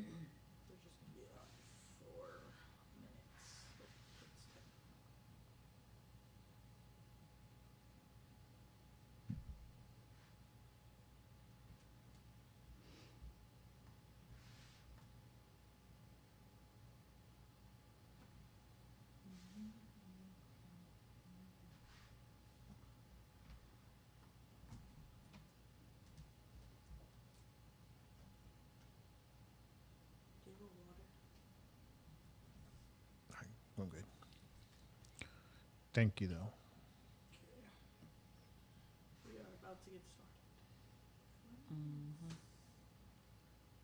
just gonna be on 4 minutes. I'm good. Thank you, though. Okay. We are about to get started.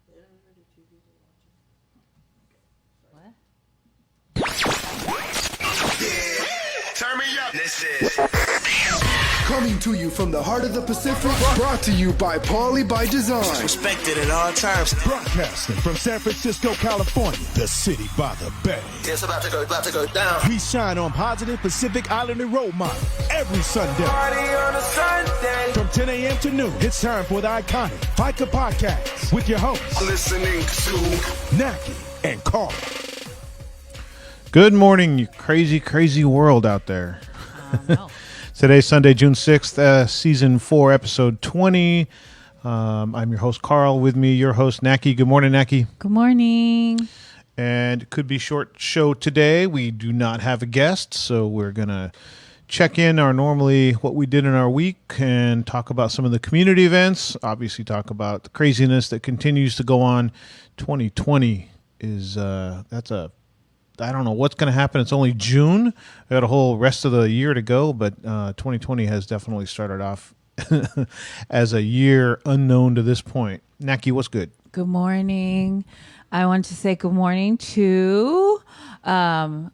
There are the two people watching. What? Turn me up. This is Coming to you from the heart of the Pacific, brought to you by Paulie by Design. respected at all times. Broadcasting from San Francisco, California, the city by the bay. It's about to go down. We shine on positive Pacific Islander role models every Sunday. Party on a Sunday. From 10 a.m. to noon, it's time for the iconic Faika Podcast with your hosts, Listening to Naki and Carl. Good morning, you crazy, crazy world out there. No. Today's Sunday, June 6th, Season 4, Episode 20. I'm your host, Carl. With me, your host, Naki. Good morning, Naki. Good morning. And it could be short show today. We do not have a guest, so we're going to check in our normally what we did in our week and talk about some of the community events. Obviously, talk about the craziness that continues to go on. 2020 is, I don't know what's going to happen. It's only June. We got a whole rest of the year to go, but 2020 has definitely started off as a year unknown to this point. Naki, what's good? Good morning. I want to say good morning to Julio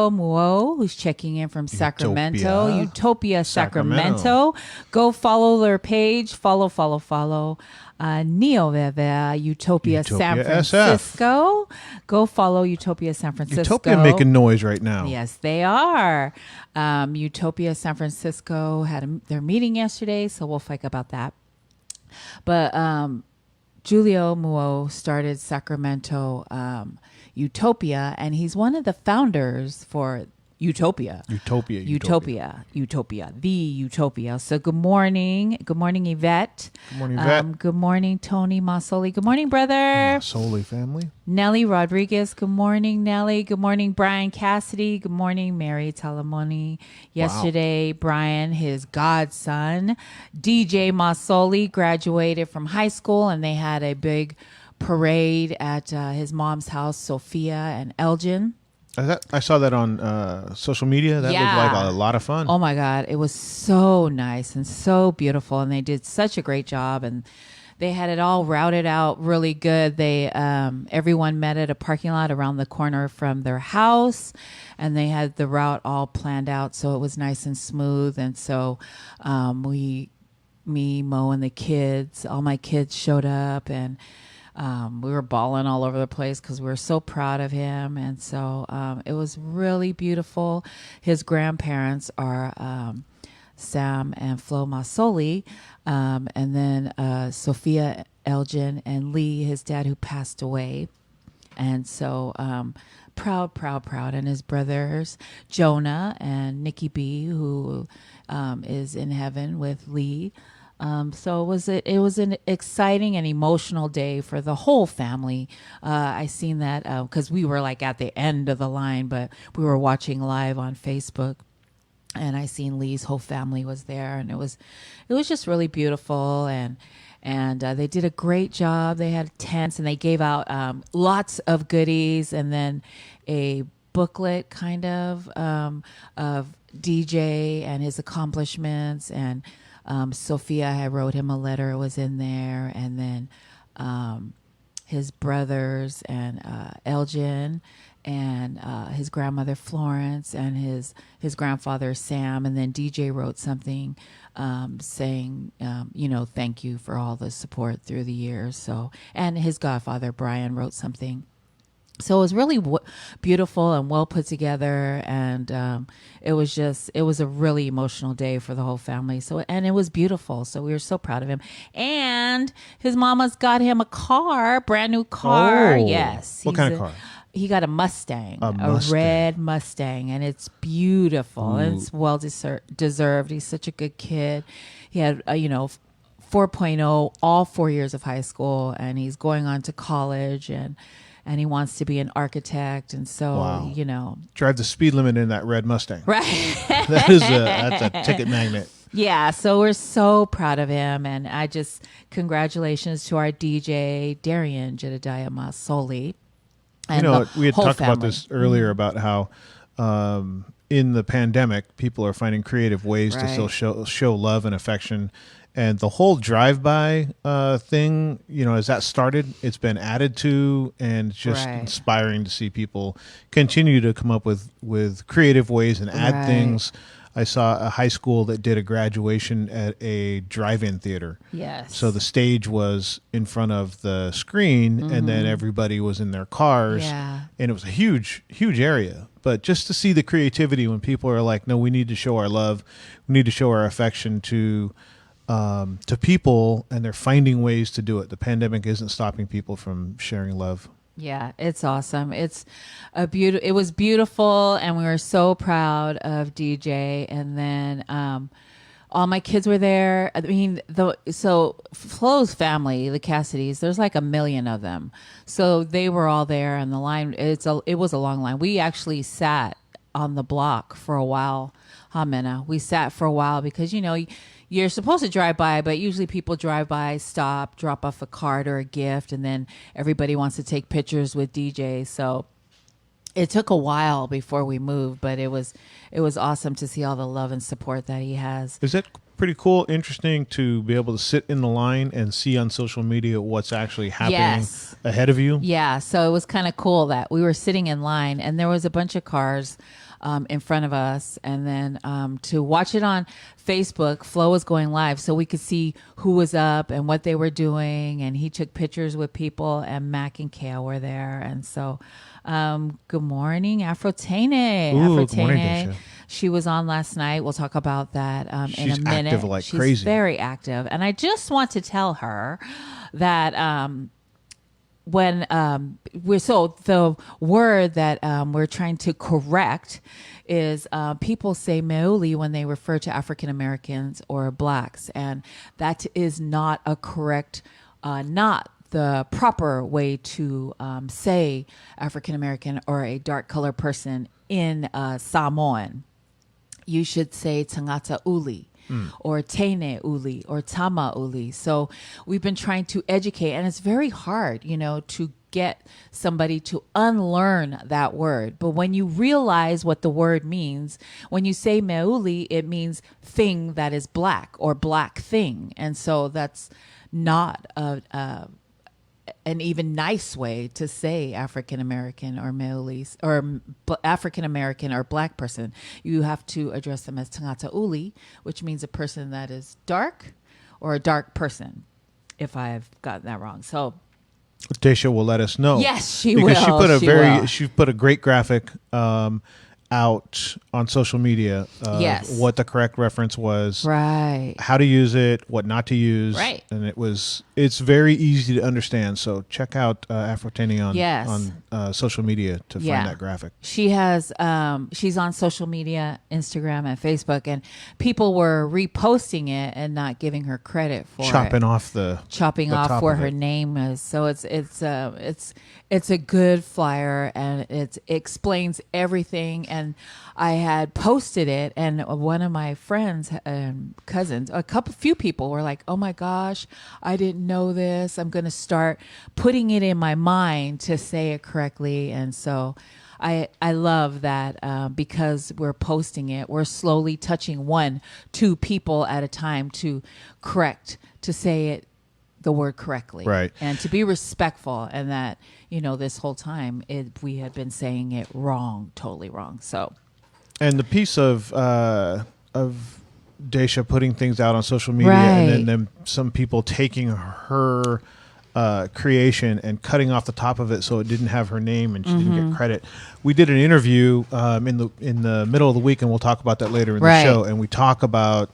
Muo, who's checking in from Sacramento. Utopia Sacramento. Go follow their page. Follow. Neo Veve, Utopia San SF. Francisco. Go follow Utopia San Francisco. Utopia making noise right now. Yes, they are. Utopia San Francisco had their meeting yesterday, so we'll fight about that. But Julio Muo started Sacramento Utopia, and he's one of the founders for Utopia. The Utopia. So good morning. Good morning, Yvette. Good morning, Yvette. Good morning, Tony Masoli. Good morning, brother. Masoli family. Nellie Rodriguez. Good morning, Nellie. Good morning, Brian Cassidy. Good morning, Mary Talamoni. Yesterday, Brian, his godson, DJ Masoli, graduated from high school, and they had a big parade at his mom's house, Sophia and Elgin. I saw that on social media. That looked like a lot of fun. Oh my God. It was so nice and so beautiful. And they did such a great job. And they had it all routed out really good. They everyone met at a parking lot around the corner from their house. And they had the route all planned out. So it was nice and smooth. And so me, Mo, and the kids, all my kids showed up. And we were bawling all over the place because we were so proud of him. And so it was really beautiful. His grandparents are Sam and Flo Masoli, and then Sophia Elgin and Lee, his dad, who passed away. And so proud. And his brothers, Jonah and Nikki B, who is in heaven with Lee. So it was an exciting and emotional day for the whole family. I seen that because we were like at the end of the line, but we were watching live on Facebook, and I seen Lee's whole family was there, and it was just really beautiful, and they did a great job. They had tents, and they gave out lots of goodies, and then a booklet kind of DJ and his accomplishments, and Sophia, I wrote him a letter, was in there, and then his brothers and Elgin and his grandmother Florence and his grandfather Sam, and then DJ wrote something saying, thank you for all the support through the years. So, and his godfather Brian wrote something. So it was really beautiful and well put together, and it was a really emotional day for the whole family. So, and it was beautiful. So we were so proud of him. And his mama's got him a brand new car. Oh, Yes. what kind of car? He got a Mustang, A red Mustang, and it's beautiful. And it's well deserved. He's such a good kid. He had, 4.0 all 4 years of high school, and he's going on to college, and he wants to be an architect. And so, Wow. Drive the speed limit in that red Mustang. Right. That's a ticket magnet. Yeah, so we're so proud of him, and congratulations to our DJ Darian Jedediah Masoli. And We had whole talked about family. this earlier about how in the pandemic, people are finding creative ways to Right. still show love and affection. And the whole drive-by thing, as that started, it's been added to, and it's just Right. inspiring to see people continue to come up with creative ways and add Right. things. I saw a high school that did a graduation at a drive-in theater. Yes. So the stage was in front of the screen, and then everybody was in their cars. Yeah. And it was a huge, huge area. But just to see the creativity when people are like, no, we need to show our love, we need to show our affection to people, and they're finding ways to do it. The pandemic isn't stopping people from sharing love. Yeah, it's awesome. It was beautiful, and we were so proud of DJ. And then all my kids were there. I mean, so Flo's family, the Cassidys, there's like 1 million of them. So they were all there, and the line, it was a long line. We actually sat on the block for a while. Hamena. We sat for a while because, you're supposed to drive by, but usually people drive by, stop, drop off a card or a gift, and then everybody wants to take pictures with DJ. So it took a while before we moved, but it was awesome to see all the love and support that he has. Is that pretty cool, interesting to be able to sit in the line and see on social media what's actually happening Yes. ahead of you? Yeah, so it was kind of cool that we were sitting in line, and there was a bunch of cars in front of us, and then to watch it on Facebook, Flo was going live, so we could see who was up and what they were doing, and he took pictures with people, and Mac and Kale were there, and so good morning, Afrotene. Ooh, good morning, Daisha. She was on last night. We'll talk about that in She's a minute. active like She's crazy. very active, and I just want to tell her that when the word that we're trying to correct is people say meuli when they refer to African Americans or blacks, and that is not a correct, not the proper way to say African American or a dark colored person in Samoan. You should say tangata uli. Or Tene Uli or Tama Uli. So we've been trying to educate, and it's very hard, to get somebody to unlearn that word. But when you realize what the word means, when you say Meuli, it means thing that is black or black thing. And so that's not an even nice way to say African American or Meolis or African American or black person. You have to address them as Tangata Uli, which means a person that is dark or a dark person, if I've gotten that wrong. So Daisha will let us know. Yes, she because will. she put a great graphic out on social media of Yes. what the correct reference was, right. how to use it, what not to use, Right. and it's very easy to understand. So check out Afroteni Yes. on social media to find that graphic. She has she's on social media, Instagram and Facebook, and people were reposting it and not giving her credit for chopping it. off the Off where of her it. name is. So it's a good flyer, and it explains everything. And I had posted it, and one of my friends and cousins, few people were like, "Oh my gosh, I didn't know this. I'm going to start putting it in my mind to say it correctly." And so I love that because we're posting it, we're slowly touching 1-2 people at a time to say it, the word correctly, Right. and to be respectful, and that this whole time we had been saying it wrong, totally wrong. So, And the piece of Daisha putting things out on social media, Right. and then some people taking her creation and cutting off the top of it so it didn't have her name and she didn't get credit. We did an interview in the middle of the week, and we'll talk about that later in the show. And we talk about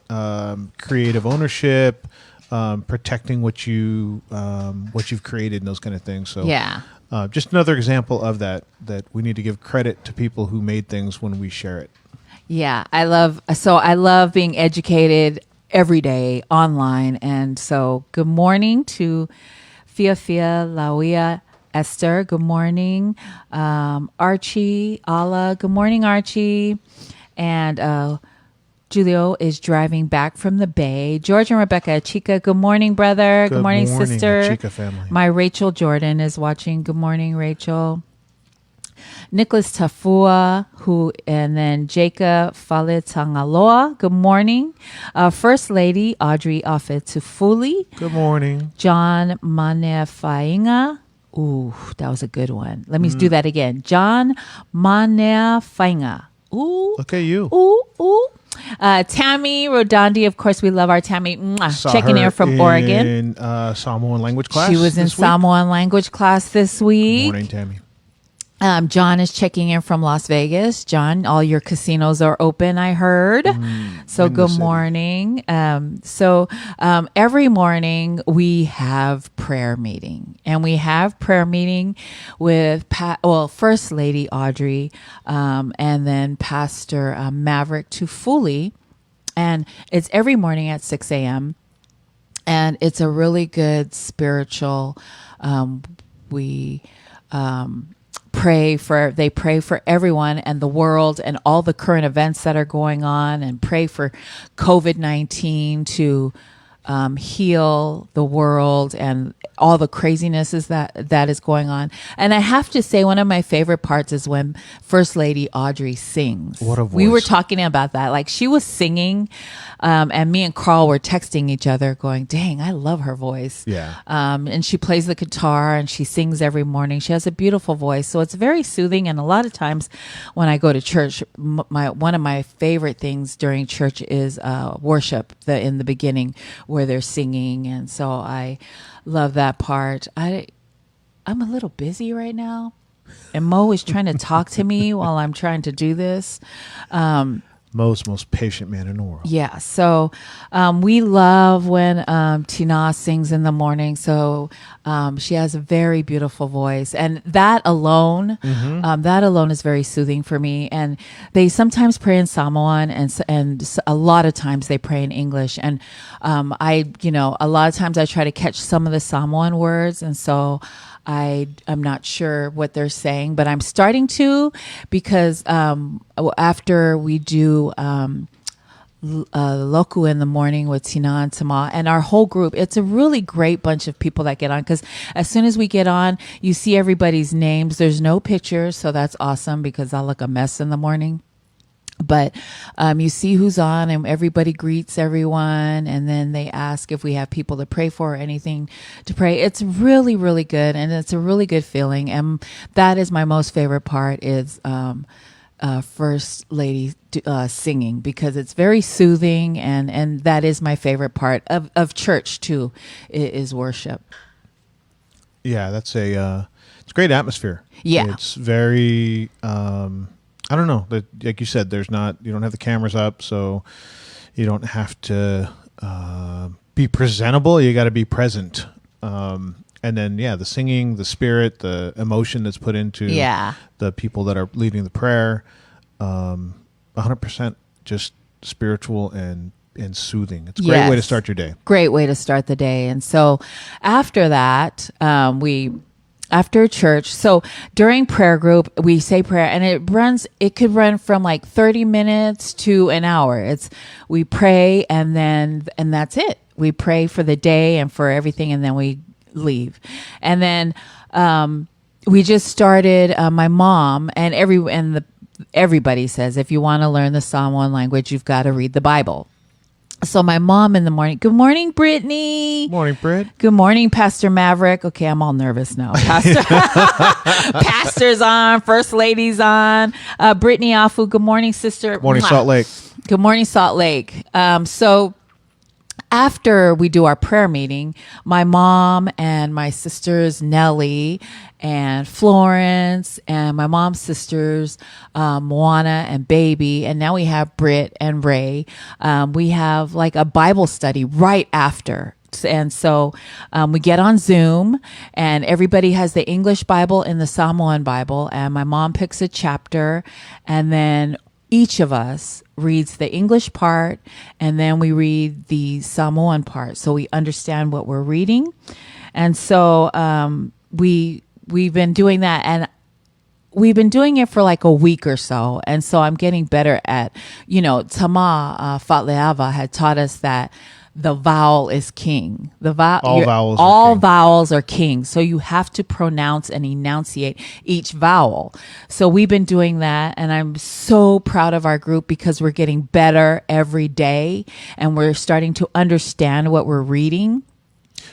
creative ownership, protecting what you've created, and those kind of things. So just another example of that we need to give credit to people who made things when we share it. Yeah, I love being educated every day online. And so good morning to Fia Lauia Esther. Good morning. Archie, Allah. Good morning, Archie. And Julio is driving back from the Bay. George and Rebecca Chica. Good morning, brother. Good morning, sister. Chica family. My Rachel Jordan is watching. Good morning, Rachel. Nicholas Tafua, and then Jacob Faletangaloa. Good morning. First Lady Audrey Afetufuli. Good morning. John Manefainga. Ooh, that was a good one. Let me do that again. John Manefainga. Ooh. Look at you. Ooh. Tammy Rodandi, of course, we love our Tammy. Checking in from Oregon. In Samoan language class. She was in Samoan language class this week. Good morning, Tammy. John is checking in from Las Vegas. John, all your casinos are open, I heard. So good morning. Every morning we have prayer meeting, and we have prayer meeting with First Lady Audrey, and then Pastor Maverick Tufuli, and it's every morning at 6 a.m. And it's a really good spiritual. They pray for everyone and the world and all the current events that are going on, and pray for COVID-19 to heal the world and all the craziness that is going on. And I have to say, one of my favorite parts is when First Lady Audrey sings. What a voice. We were talking about that. Like, she was singing, and me and Carl were texting each other going, dang, I love her voice. Yeah. And she plays the guitar and she sings every morning. She has a beautiful voice. So it's very soothing. And a lot of times when I go to church, one of my favorite things during church is worship in the beginning, where they're singing. And so I love that part. I'm a little busy right now, and Mo is trying to talk to me while I'm trying to do this. Mo's most patient man in the world. Yeah. So we love when Tina sings in the morning. So she has a very beautiful voice, and that alone is very soothing for me. And they sometimes pray in Samoan, and a lot of times they pray in English. And a lot of times I try to catch some of the Samoan words, and so I'm not sure what they're saying, but I'm starting to, because after we do Loku in the morning with Tina and Tama and our whole group, it's a really great bunch of people that get on, because as soon as we get on, you see everybody's names. There's no pictures, so that's awesome, because I look a mess in the morning. But you see who's on, and everybody greets everyone, and then they ask if we have people to pray for or anything to pray. It's really, really good, and it's a really good feeling. And that is my most favorite part, is First Lady singing, because it's very soothing, and that is my favorite part of church too, is worship. Yeah, that's it's a great atmosphere. Yeah, it's very. I don't know. Like you said, you don't have the cameras up, so you don't have to be presentable. You got to be present. And then, the singing, the spirit, the emotion that's put into the people that are leading the prayer, 100% just spiritual and soothing. It's a great way to start your day. Great way to start the day. And so after that, after church, so during prayer group, we say prayer, and it could run from like 30 minutes to an hour. We pray, and that's it. We pray for the day and for everything, and then we leave. And then we just started, my mom and everybody says, if you want to learn the Samoan language, you've got to read the Bible. So my mom in the morning, good morning, Brittany. Morning, Britt. Good morning, Pastor Maverick. Okay, I'm all nervous now. Pastor's on, First Lady's on. Brittany Afu, good morning, sister. Morning, Salt Lake. Good morning, Salt Lake. So after we do our prayer meeting, my mom and my sisters, Nellie and Florence, and my mom's sisters, Moana and Baby, and now we have Britt and Ray. We have like a Bible study right after. And so we get on Zoom, and everybody has the English Bible and the Samoan Bible, and my mom picks a chapter, and then each of us reads the English part, and then we read the Samoan part, so we understand what we're reading. And so we've been doing that, and we've been doing it for like a week or so. And so I'm getting better at, Tama Fatleava had taught us that the vowel is king. All vowels are king. So you have to pronounce and enunciate each vowel. So we've been doing that, and I'm so proud of our group because we're getting better every day, and we're starting to understand what we're reading.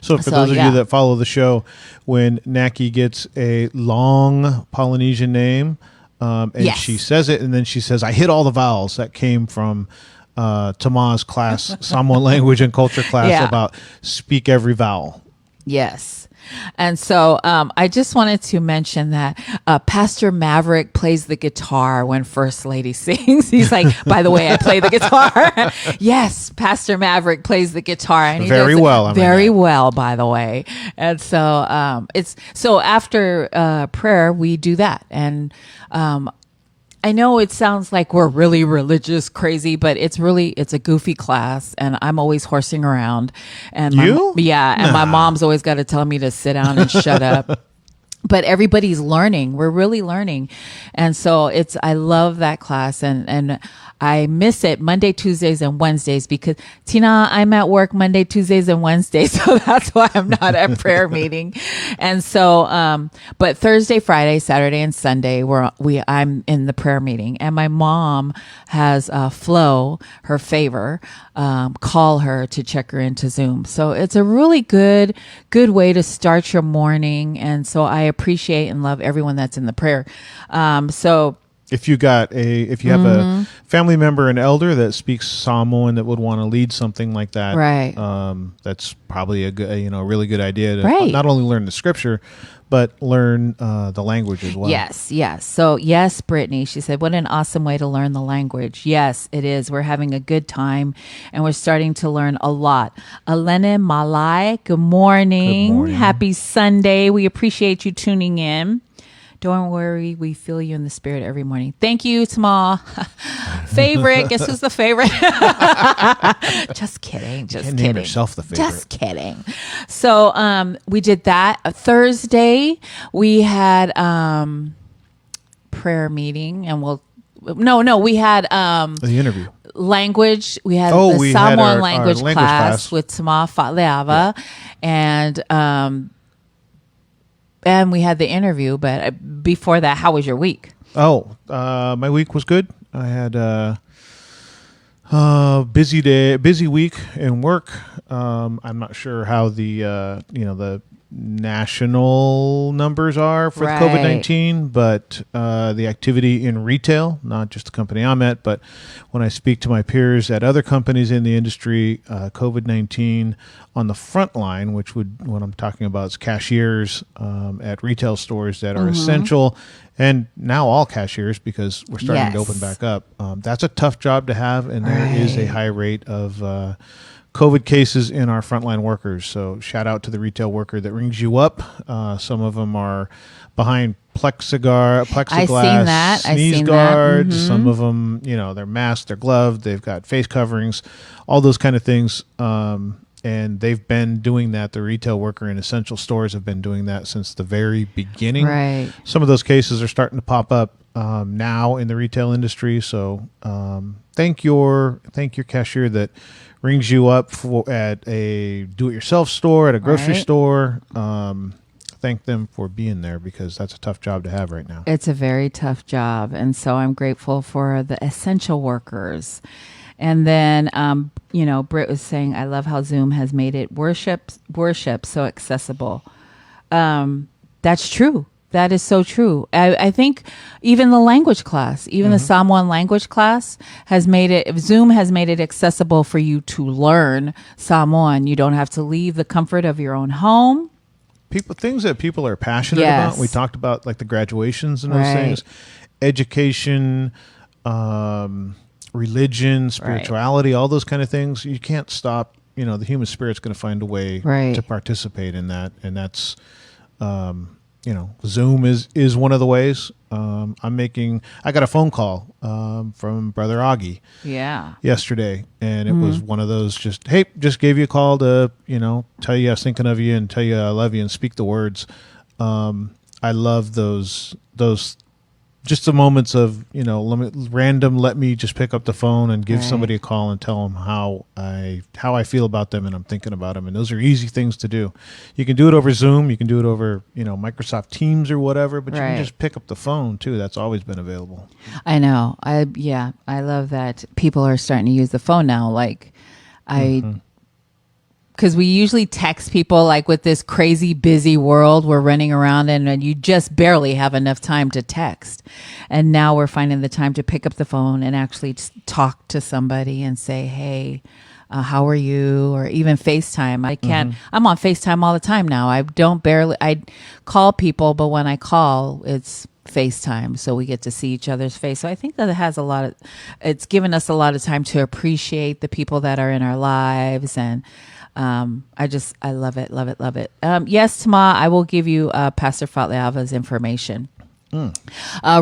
So for those of you that follow the show, when Naki gets a long Polynesian name, and she says it, and then she says, I hit all the vowels, that came from Tama's class, Samoan language and culture class, about speak every vowel. Yes. And so I just wanted to mention that Pastor Maverick plays the guitar when First Lady sings. He's like, by the way, I play the guitar. Yes, Pastor Maverick plays the guitar. And he very does well. Very well, by the way. And so so after prayer, we do that. And I know it sounds like we're really religious, crazy, but it's a goofy class, and I'm always horsing around. And my mom's always got to tell me to sit down and shut up. But everybody's learning. We're really learning. And so I love that class, and I miss it Monday, Tuesdays, and Wednesdays because Tina, I'm at work Monday, Tuesdays, and Wednesdays. So that's why I'm not at prayer meeting. And so, but Thursday, Friday, Saturday, and Sunday, I'm in the prayer meeting, and my mom has Flo, her favor, call her to check her into Zoom. So it's a really good way to start your morning. And so I appreciate and love everyone that's in the prayer. So if you have a family member, an elder that speaks Samoan that would want to lead something like that, right? That's probably a good, really good idea to not only learn the scripture, but learn the language as well. Yes. So yes, Brittany, she said, what an awesome way to learn the language. Yes, it is. We're having a good time, and we're starting to learn a lot. Elena Malai, good morning. Good morning. Happy Sunday. We appreciate you tuning in. Don't worry, we feel you in the spirit every morning. Thank you, Tama. Favorite. Guess who's the favorite? Just kidding. Name yourself the favorite. Just kidding. So we did that. Thursday, we had prayer meeting, and we had the interview. Language. We had the Samoan language class with Tama Fatleava, and we had the interview, but before that, how was your week? My week was good. I had a busy week in work. I'm not sure how the national numbers are for COVID-19, but the activity in retail, not just the company I'm at, but when I speak to my peers at other companies in the industry, COVID-19 on the front line, what I'm talking about is cashiers at retail stores that are essential, and now all cashiers because we're starting to open back up. That's a tough job to have, and there is a high rate of COVID cases in our frontline workers. So shout out to the retail worker that rings you up. Some of them are behind plexiglass, sneeze guards. Mm-hmm. Some of them, they're masked, they're gloved, they've got face coverings, all those kind of things. And they've been doing that. The retail worker in essential stores have been doing that since the very beginning. Right. Some of those cases are starting to pop up now in the retail industry. So thank your cashier that rings you up at a do-it-yourself store, at a grocery store. Thank them for being there because that's a tough job to have right now. It's a very tough job. And so I'm grateful for the essential workers. And then, Britt was saying, I love how Zoom has made it worship so accessible. That's true. That is so true. I think even the language class, even the Samoan language class Zoom has made it accessible for you to learn Samoan. You don't have to leave the comfort of your own home. Things that people are passionate about. We talked about like the graduations and those things, education, religion, spirituality, all those kind of things. You can't stop. The human spirit's going to find a way to participate in that, and that's, Zoom is one of the ways. I got a phone call from Brother Augie yesterday, and it was one of those just gave you a call to, tell you I was thinking of you and tell you I love you and speak the words. I love those just the moments of, let me just pick up the phone and give somebody a call and tell them how I feel about them and I'm thinking about them. And those are easy things to do. You can do it over Zoom. You can do it over, Microsoft Teams or whatever, but you can just pick up the phone too. That's always been available. I know. I love that people are starting to use the phone now. Like because we usually text people like with this crazy busy world we're running around in, and you just barely have enough time to text. And now we're finding the time to pick up the phone and actually talk to somebody and say, hey, how are you? Or even FaceTime. I'm on FaceTime all the time now. I call people, but when I call, it's FaceTime, so we get to see each other's face. So I think that it's given us a lot of time to appreciate the people that are in our lives. And I love it, love it, love it. Yes, Tama, I will give you Pastor Fatleava's information.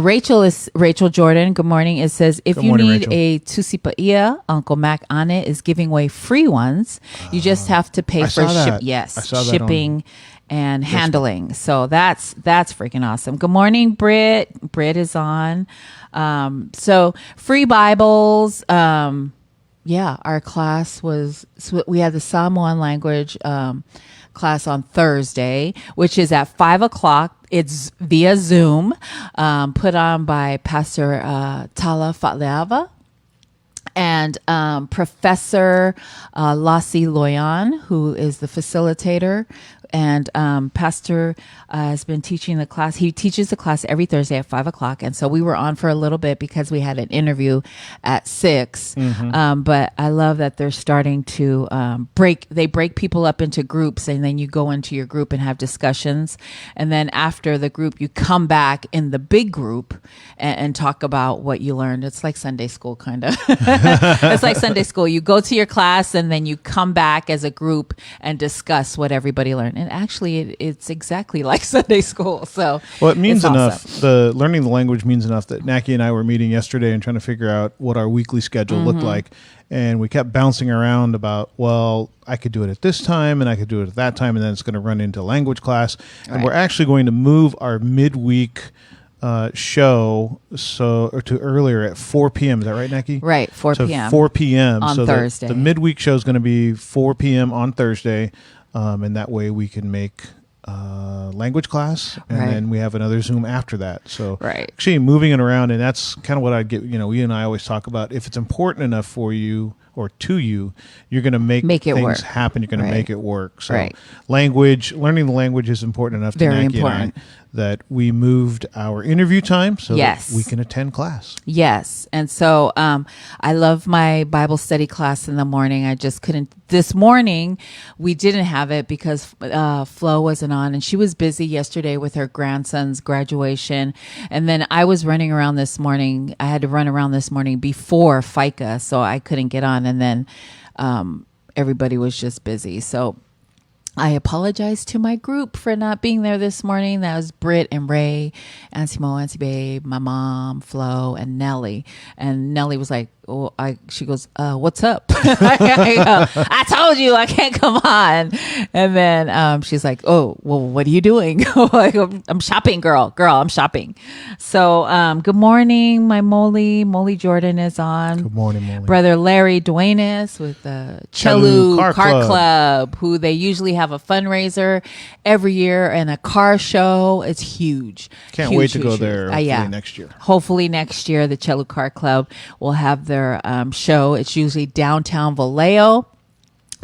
Rachel Jordan, good morning. It says, if you need a tusipaia, Uncle Mac Ane is giving away free ones. You just have to pay for shipping and handling. So that's freaking awesome. Good morning, Britt. Britt is on. So free Bibles. Our class we had the Samoan language class on Thursday, which is at 5:00. It's via Zoom, put on by Pastor Tala Fatleava and Professor Lassie Loyan, who is the facilitator. And Pastor has been teaching the class. He teaches the class every Thursday at 5:00. And so we were on for a little bit because we had an interview at 6. But I love that they're starting to break people up into groups, and then you go into your group and have discussions. And then after the group, you come back in the big group and talk about what you learned. It's like Sunday school, kind of. It's like Sunday school. You go to your class and then you come back as a group and discuss what everybody learned. And actually, it's exactly like Sunday school. So, well, it means enough. Awesome. The learning the language means enough that Naki and I were meeting yesterday and trying to figure out what our weekly schedule looked like. And we kept bouncing around about, well, I could do it at this time and I could do it at that time, and then it's going to run into language class. And we're actually going to move our midweek show to earlier at 4 p.m. Is that right, Naki? Right, 4 p.m. 4 p.m. on Thursday. The midweek show is going to be 4 p.m. on Thursday. And that way we can make language class, and then we have another Zoom after that. So actually moving it around, and that's kind of what I get. We and I always talk about, if it's important enough for you or to you, you're going to make things happen. You're going to make it work. So learning the language is important enough to Naki and I that we moved our interview time so that we can attend class. Yes. And so I love my Bible study class in the morning. I just couldn't. This morning, we didn't have it because Flo wasn't on, and she was busy yesterday with her grandson's graduation. And then I was running around this morning. I had to run around this morning before Faika, so I couldn't get on. And then everybody was just busy. So I apologize to my group for not being there this morning. That was Britt and Ray, Auntie Mo, Auntie Babe, my mom, Flo, and Nellie. And Nellie was like, she goes, what's up? I told you I can't come on. And then she's like, oh, well, what are you doing? I'm shopping, girl, I'm shopping. So good morning, my Molly Jordan is on. Good morning, Molly. Brother Larry Duenas with the Chelu Car Club, who they usually have a fundraiser every year and a car show. It's huge. Can't wait to go there next year. Hopefully next year, the Chelu Car Club will have their show. It's usually downtown Vallejo.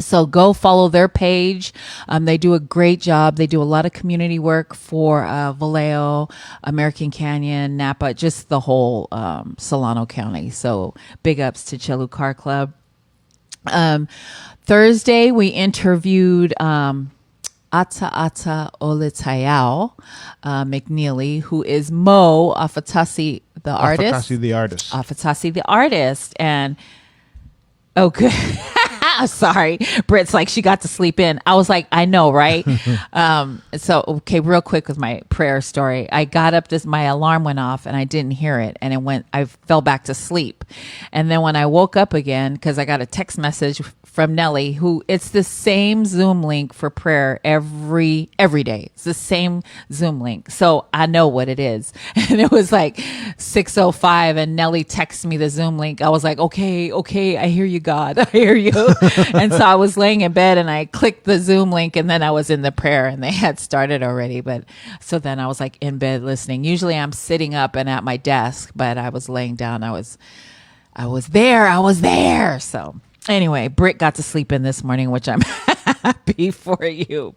So go follow their page. They do a great job. They do a lot of community work for Vallejo, American Canyon, Napa, just the whole Solano County. So big ups to Chelu Car Club. Thursday, we interviewed Ata Olitayao McNeely, who is Mo Afatasi, the artist. Afatasi the artist. Afatasi the artist. And, oh, good. Sorry. Britt's like, she got to sleep in. I was like, I know, right? Okay, real quick with my prayer story. I got up, my alarm went off and I didn't hear it. And I fell back to sleep. And then when I woke up again, because I got a text message from Nellie, who it's the same Zoom link for prayer every day. It's the same Zoom link. So I know what it is. And it was like 6:05 and Nellie texted me the Zoom link. I was like, okay, I hear you, God. I hear you. And so I was laying in bed and I clicked the Zoom link and then I was in the prayer and they had started already. But so then I was like in bed listening. Usually I'm sitting up and at my desk, but I was laying down. I was there. So anyway, Britt got to sleep in this morning, which I'm happy for you.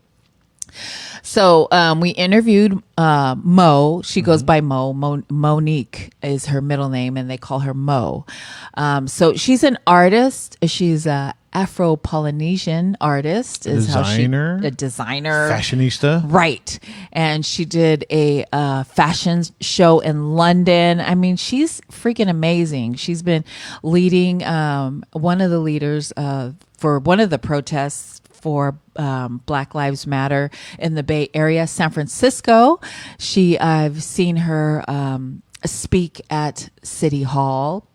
So we interviewed Mo. She goes by Mo. Monique is her middle name, and they call her Mo. So she's an artist. She's a Afro-Polynesian artist. A designer, fashionista. Right. And she did a fashion show in London. I mean, she's freaking amazing. She's been leading one of the leaders for one of the protests for Black Lives Matter in the Bay Area, San Francisco. I've seen her speak at City Hall.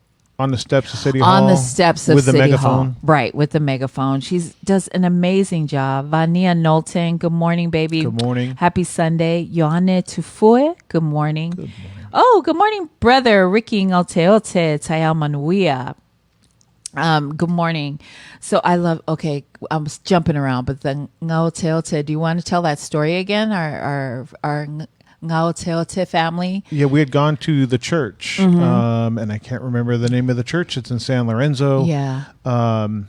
On the steps of City Hall? On the steps of with City the megaphone. Hall. Right, with the megaphone. She does an amazing job. Vania Knowlton, good morning, baby. Good morning. Happy Sunday. Yohane Tufue, good morning. Good morning. Oh, good morning, brother Ricky Ngalteote Tayamanuia. Good morning. So I'm jumping around, but the Ngalteote, do you want to tell that story again? Our Ngalteote family? Yeah, we had gone to the church, and I can't remember the name of the church. It's in San Lorenzo. Yeah. And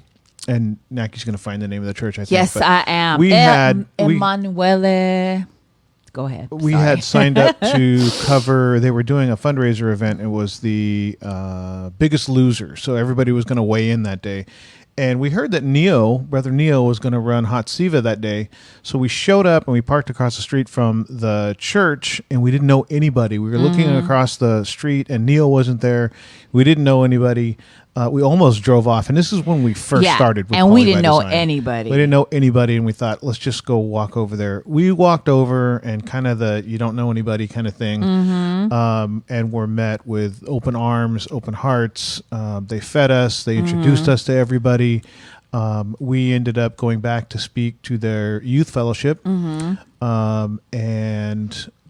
Naki's going to find the name of the church, I think. Yes, but I am. We had... Emanuele. Go ahead. We Sorry. had signed up to cover... They were doing a fundraiser event. It was the Biggest Loser. So everybody was going to weigh in that day. And we heard that Brother Neo was going to run Hot Siva that day. So we showed up and we parked across the street from the church and we didn't know anybody. We were looking across the street and Neo wasn't there. We didn't know anybody. We almost drove off. And this is when we first started. With and we Poly didn't by know Design. anybody. We didn't know anybody. And we thought, let's just go walk over there. We walked over and kind of the you don't know anybody kind of thing. And we're met with open arms, open hearts. They fed us. They introduced us to everybody. We ended up going back to speak to their youth fellowship. And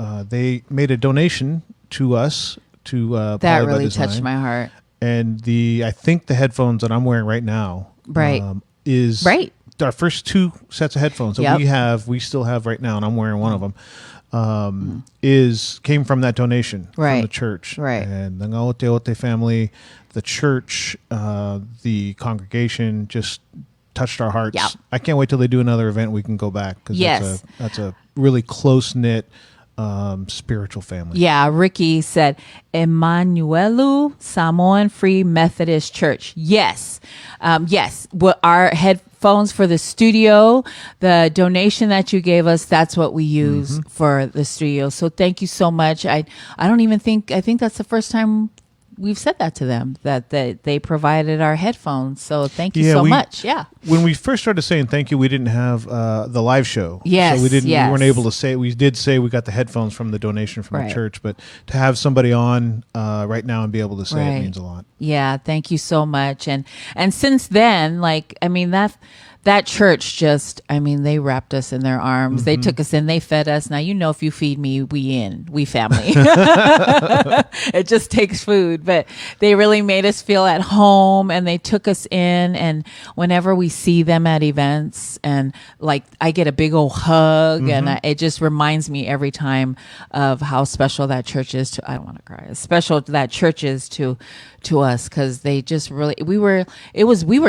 they made a donation to us to that Poly by really Design. touched my heart. And I think the headphones that I'm wearing right now, is our first two sets of headphones that we still have right now, and I'm wearing one of them. Came from that donation from the church, and the Ngaoteote family, the church, the congregation just touched our hearts. I can't wait till they do another event. We can go back because that's a really close knit. Spiritual family. Yeah, Ricky said Emmanuelu Samoan Free Methodist Church. Yes. What our headphones for the studio, the donation that you gave us, that's what we use for the studio. So thank you so much. I think that's the first time we've said that to them, that they provided our headphones. So thank you so much. Yeah. When we first started saying thank you, we didn't have the live show. Yes. So we weren't able to say. We did say we got the headphones from the donation from the church, but to have somebody on right now and be able to say it means a lot. Yeah. Thank you so much. And since then, that church they wrapped us in their arms. They took us in, they fed us. Now, if you feed me, we family. It just takes food, but they really made us feel at home and they took us in. And whenever we see them at events and I get a big old hug and it just reminds me every time of how special that church is I don't want to cry. As special that church is to us. 'Cause they just really, we were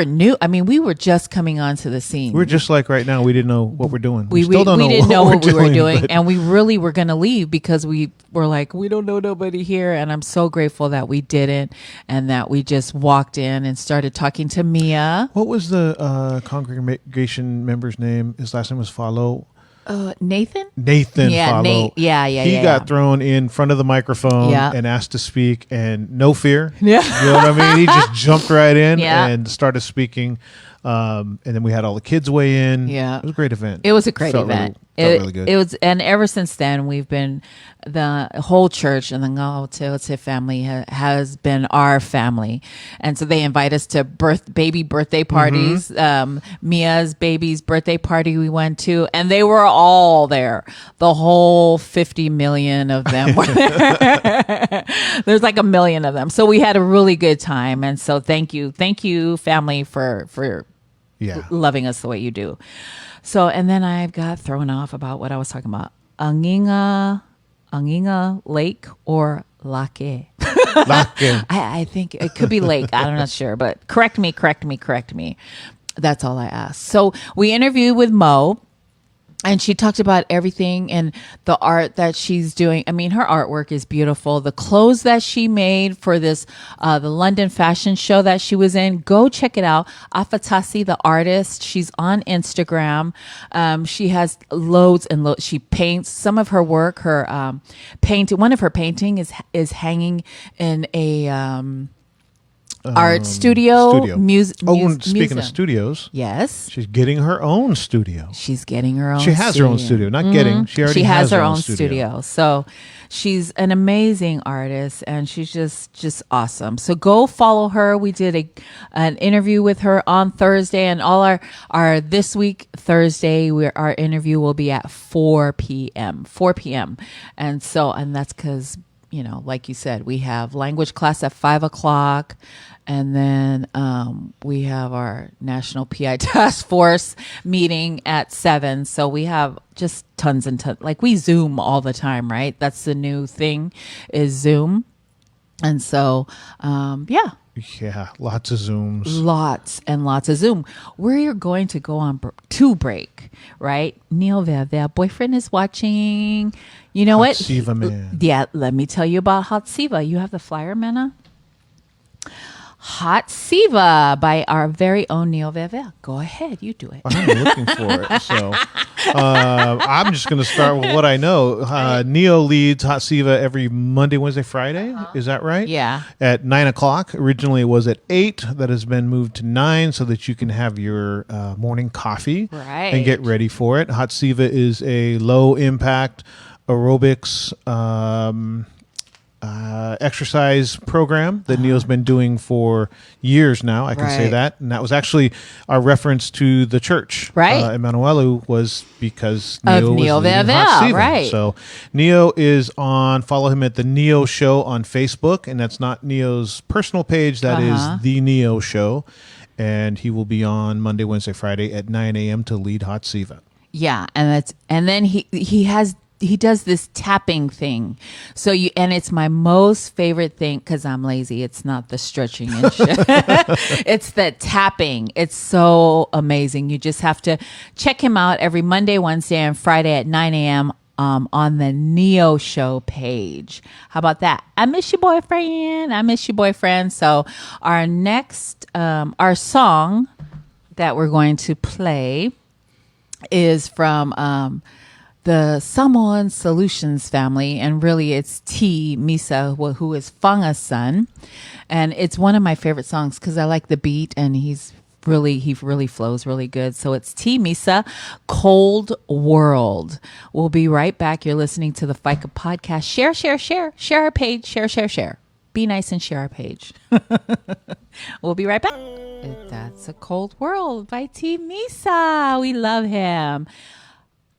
new. I mean, we were just coming on onto the scene. We're just like right now. We didn't know what we're doing. We still don't didn't know what we were doing, but- and we really were going to leave because we were like, we don't know nobody here. And I'm so grateful that we didn't, and that we just walked in and started talking to Mia. What was the congregation member's name? His last name was Follow. Nathan? Nathan Yeah, Follow. Nate. Yeah. He got thrown in front of the microphone and asked to speak, and no fear. Yeah. You know what I mean? He just jumped right in Yeah. and started speaking. And then we had all the kids weigh in. Yeah. It was a great event. It was a great Felt event. Felt really good. It was, and ever since then, we've been, the whole church and the Ngao family has been our family. And so they invite us to baby birthday parties. Mia's baby's birthday party we went to, and they were all there. The whole 50 million of them were there. There's like 1 million of them. So we had a really good time. And so thank you, family, for loving us the way you do. So, and then I got thrown off about what I was talking about. Anginga Lake or Lake. I think it could be lake. I'm not sure, but correct me. That's all I asked. So we interviewed with Mo, and she talked about everything and the art that she's doing. I mean, her artwork is beautiful. The clothes that she made for this, the London fashion show that she was in, go check it out. Afatasi, the artist, she's on Instagram. She has loads and loads. She paints some of her work. Her one of her painting is hanging in a art studio. Speaking museum. of studios, Yes. she's getting her own studio. She's getting her own She has her own studio. Not getting. She already has her own studio. So she's an amazing artist, and she's just awesome. So go follow her. We did an interview with her on Thursday, and all our this week Thursday, our interview will be at 4 p.m. And that's because, like you said, we have language class at 5:00, and then we have our National PI Task Force meeting at 7. So we have just tons and tons. Like, we Zoom all the time, right? That's the new thing, is Zoom. And so, Yeah, lots of Zooms. Lots and lots of Zoom. We're going to go on to break, right? Neil their boyfriend is watching. You know what? Siva Man. Yeah, let me tell you about Hot Siva. You have the flyer, Mena? Hot Siva by our very own Neil Veve. Go ahead, you do it. I'm looking for it. So I'm just going to start with what I know. Neo leads Hot Siva every Monday, Wednesday, Friday. Is that right? Yeah. At 9:00. Originally it was at 8. That has been moved to 9 so that you can have your morning coffee and get ready for it. Hot Siva is a low impact aerobics exercise program that Neil's been doing for years now. I can say that. And that was actually our reference to the church. Right. Emanuelu was because Of Neo was Neo leading Veve, Hot Siva. right. So Neo is follow him at the Neo Show on Facebook. And that's not Neo's personal page. That is the Neo Show. And he will be on Monday, Wednesday, Friday at 9 a.m. to lead Hot Siva. Yeah, and then he does this tapping thing. So and it's my most favorite thing, because I'm lazy. It's not the stretching and shit. It's the tapping. It's so amazing. You just have to check him out every Monday, Wednesday, and Friday at 9 a.m. On the Neo Show page. How about that? I miss your boyfriend. So our next, our song that we're going to play is from the Samoan Solutions family, and really it's T Misa, who is Fanga's son, and it's one of my favorite songs because I like the beat, and he really flows really good. So it's T Misa, Cold World. We'll be right back. You're listening to the Faika podcast. Share our page. Share. Be nice and share our page. We'll be right back. That's a Cold World by T Misa. We love him.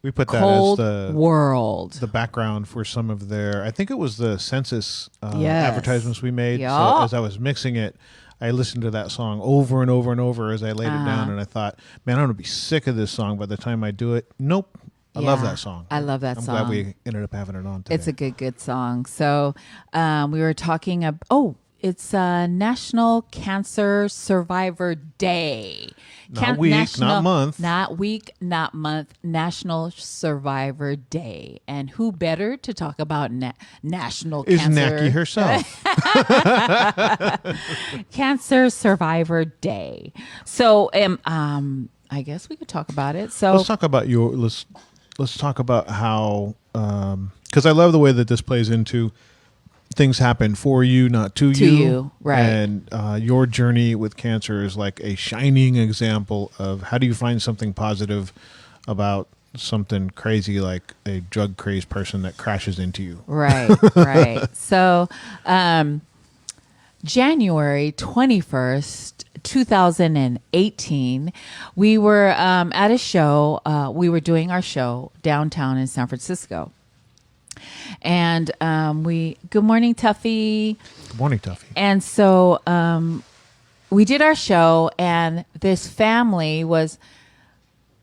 We put that Cold as World. the background for some of their, I think it was the census Yes. advertisements we made. Yeah. So as I was mixing it, I listened to that song over and over and over as I laid it down, and I thought, man, I'm going to be sick of this song by the time I do it. Nope. I love that song. I love that I'm song. glad we ended up having it on today. It's a good song. So we were talking about, it's National Cancer Survivor Day. Not week, not month. Not week, not month. National Survivor Day. And who better to talk about National Is Cancer? Naki herself. Cancer Survivor Day. So, I guess we could talk about it. So Let's talk about let's talk about how, because I love the way that this plays into things happen for you, not to you. Right. And your journey with cancer is like a shining example of how do you find something positive about something crazy like a drug crazed person that crashes into you. Right, right. So, January 21st, 2018, we were at a show. We were doing our show downtown in San Francisco. And good morning, Tuffy. Good morning, Tuffy. And so we did our show, and this family was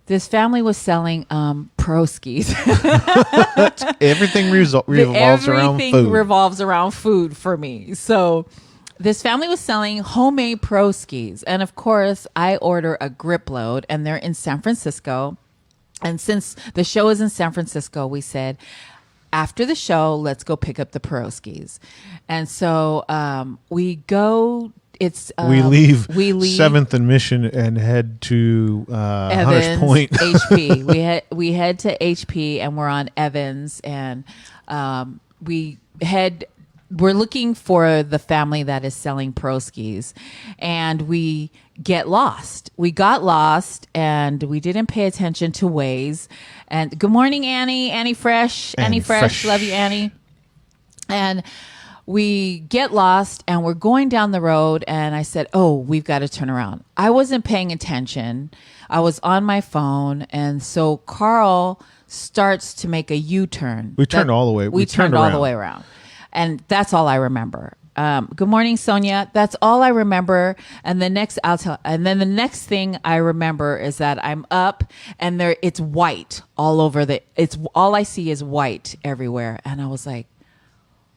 selling pierogies. Everything revolves around food. Everything revolves around food for me. So this family was selling homemade pierogies, and of course, I order a grip load, and they're in San Francisco. And since the show is in San Francisco, we said, after the show, let's go pick up the pierogies. And so we go. We leave 7th and Mission and head to Hunters Evans, Point. HP. We head to HP, and we're on Evans, and we're looking for the family that is selling pierogies, and we get lost. We got lost, and we didn't pay attention to Waze. And good morning, Annie. Annie Fresh. Annie Fresh. Love you, Annie. And we get lost, and we're going down the road, and I said, oh, we've got to turn around. I wasn't paying attention. I was on my phone, and so Carl starts to make a U-turn. We turned all the way. We turned all the way around. And that's all I remember. Good morning, Sonia. That's all I remember. And the next thing I remember is that I'm up, and it's white all over all I see is white everywhere. And I was like,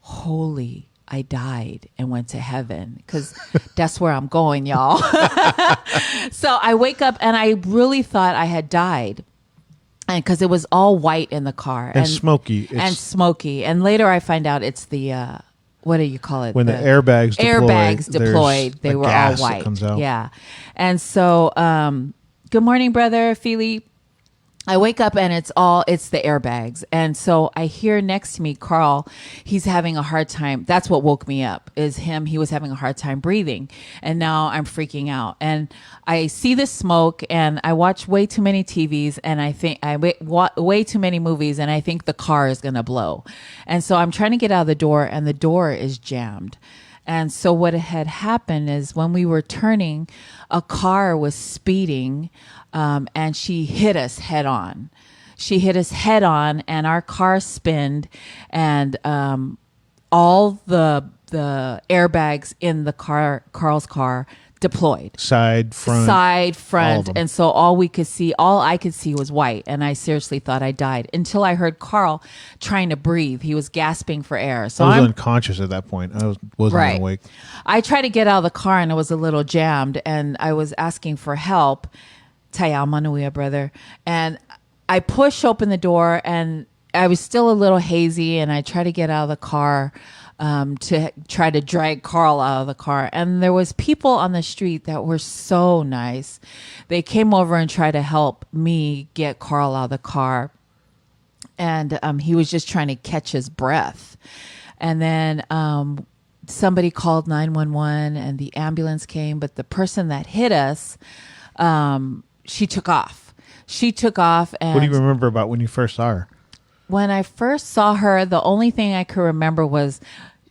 holy, I died and went to heaven, because that's where I'm going, y'all. So I wake up, and I really thought I had died. And because it was all white in the car and smoky. And later I find out it's the what do you call it? When the airbags deployed, they were all white. Comes out. Yeah. And so good morning, brother Feely. I wake up, and it's the airbags. And so I hear next to me, Carl, he's having a hard time. That's what woke me up, is him. He was having a hard time breathing. And now I'm freaking out. And I see the smoke, and I watch way too many TVs, and I think way too many movies, and I think the car is going to blow. And so I'm trying to get out of the door, and the door is jammed. And so what had happened is when we were turning, a car was speeding, and she hit us head on. And our car spinned, and all the airbags in the Carl's car deployed. Side, front. And so all I could see was white. And I seriously thought I died until I heard Carl trying to breathe. He was gasping for air. So I was unconscious at that point. I wasn't awake. I tried to get out of the car, and it was a little jammed, and I was asking for help. Taya Manuia, brother. And I push open the door, and I was still a little hazy, and I tried to get out of the car to try to drag Carl out of the car. And there was people on the street that were so nice. They came over and tried to help me get Carl out of the car. And he was just trying to catch his breath. And then somebody called 911, and the ambulance came. But the person that hit us, she took off. And what do you remember about when you first saw her? When I first saw her, the only thing I could remember was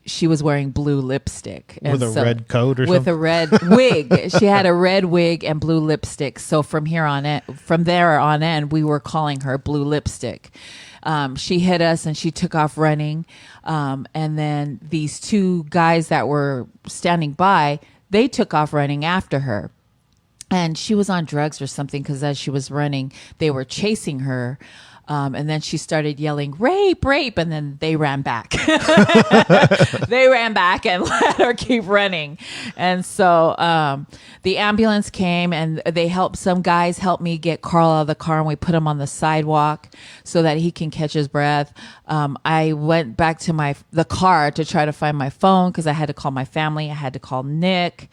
she was wearing blue lipstick. With a red coat or something? With a red wig. She had a red wig and blue lipstick. So from there on in, we were calling her Blue Lipstick. She hit us, and she took off running. And then these two guys that were standing by, they took off running after her. And she was on drugs or something, because as she was running, they were chasing her. And then she started yelling, rape, rape. And then they ran back. They ran back and let her keep running. And so the ambulance came and some guys helped me get Carl out of the car, and we put him on the sidewalk so that he can catch his breath. I went back to the car to try to find my phone because I had to call my family. I had to call Nick.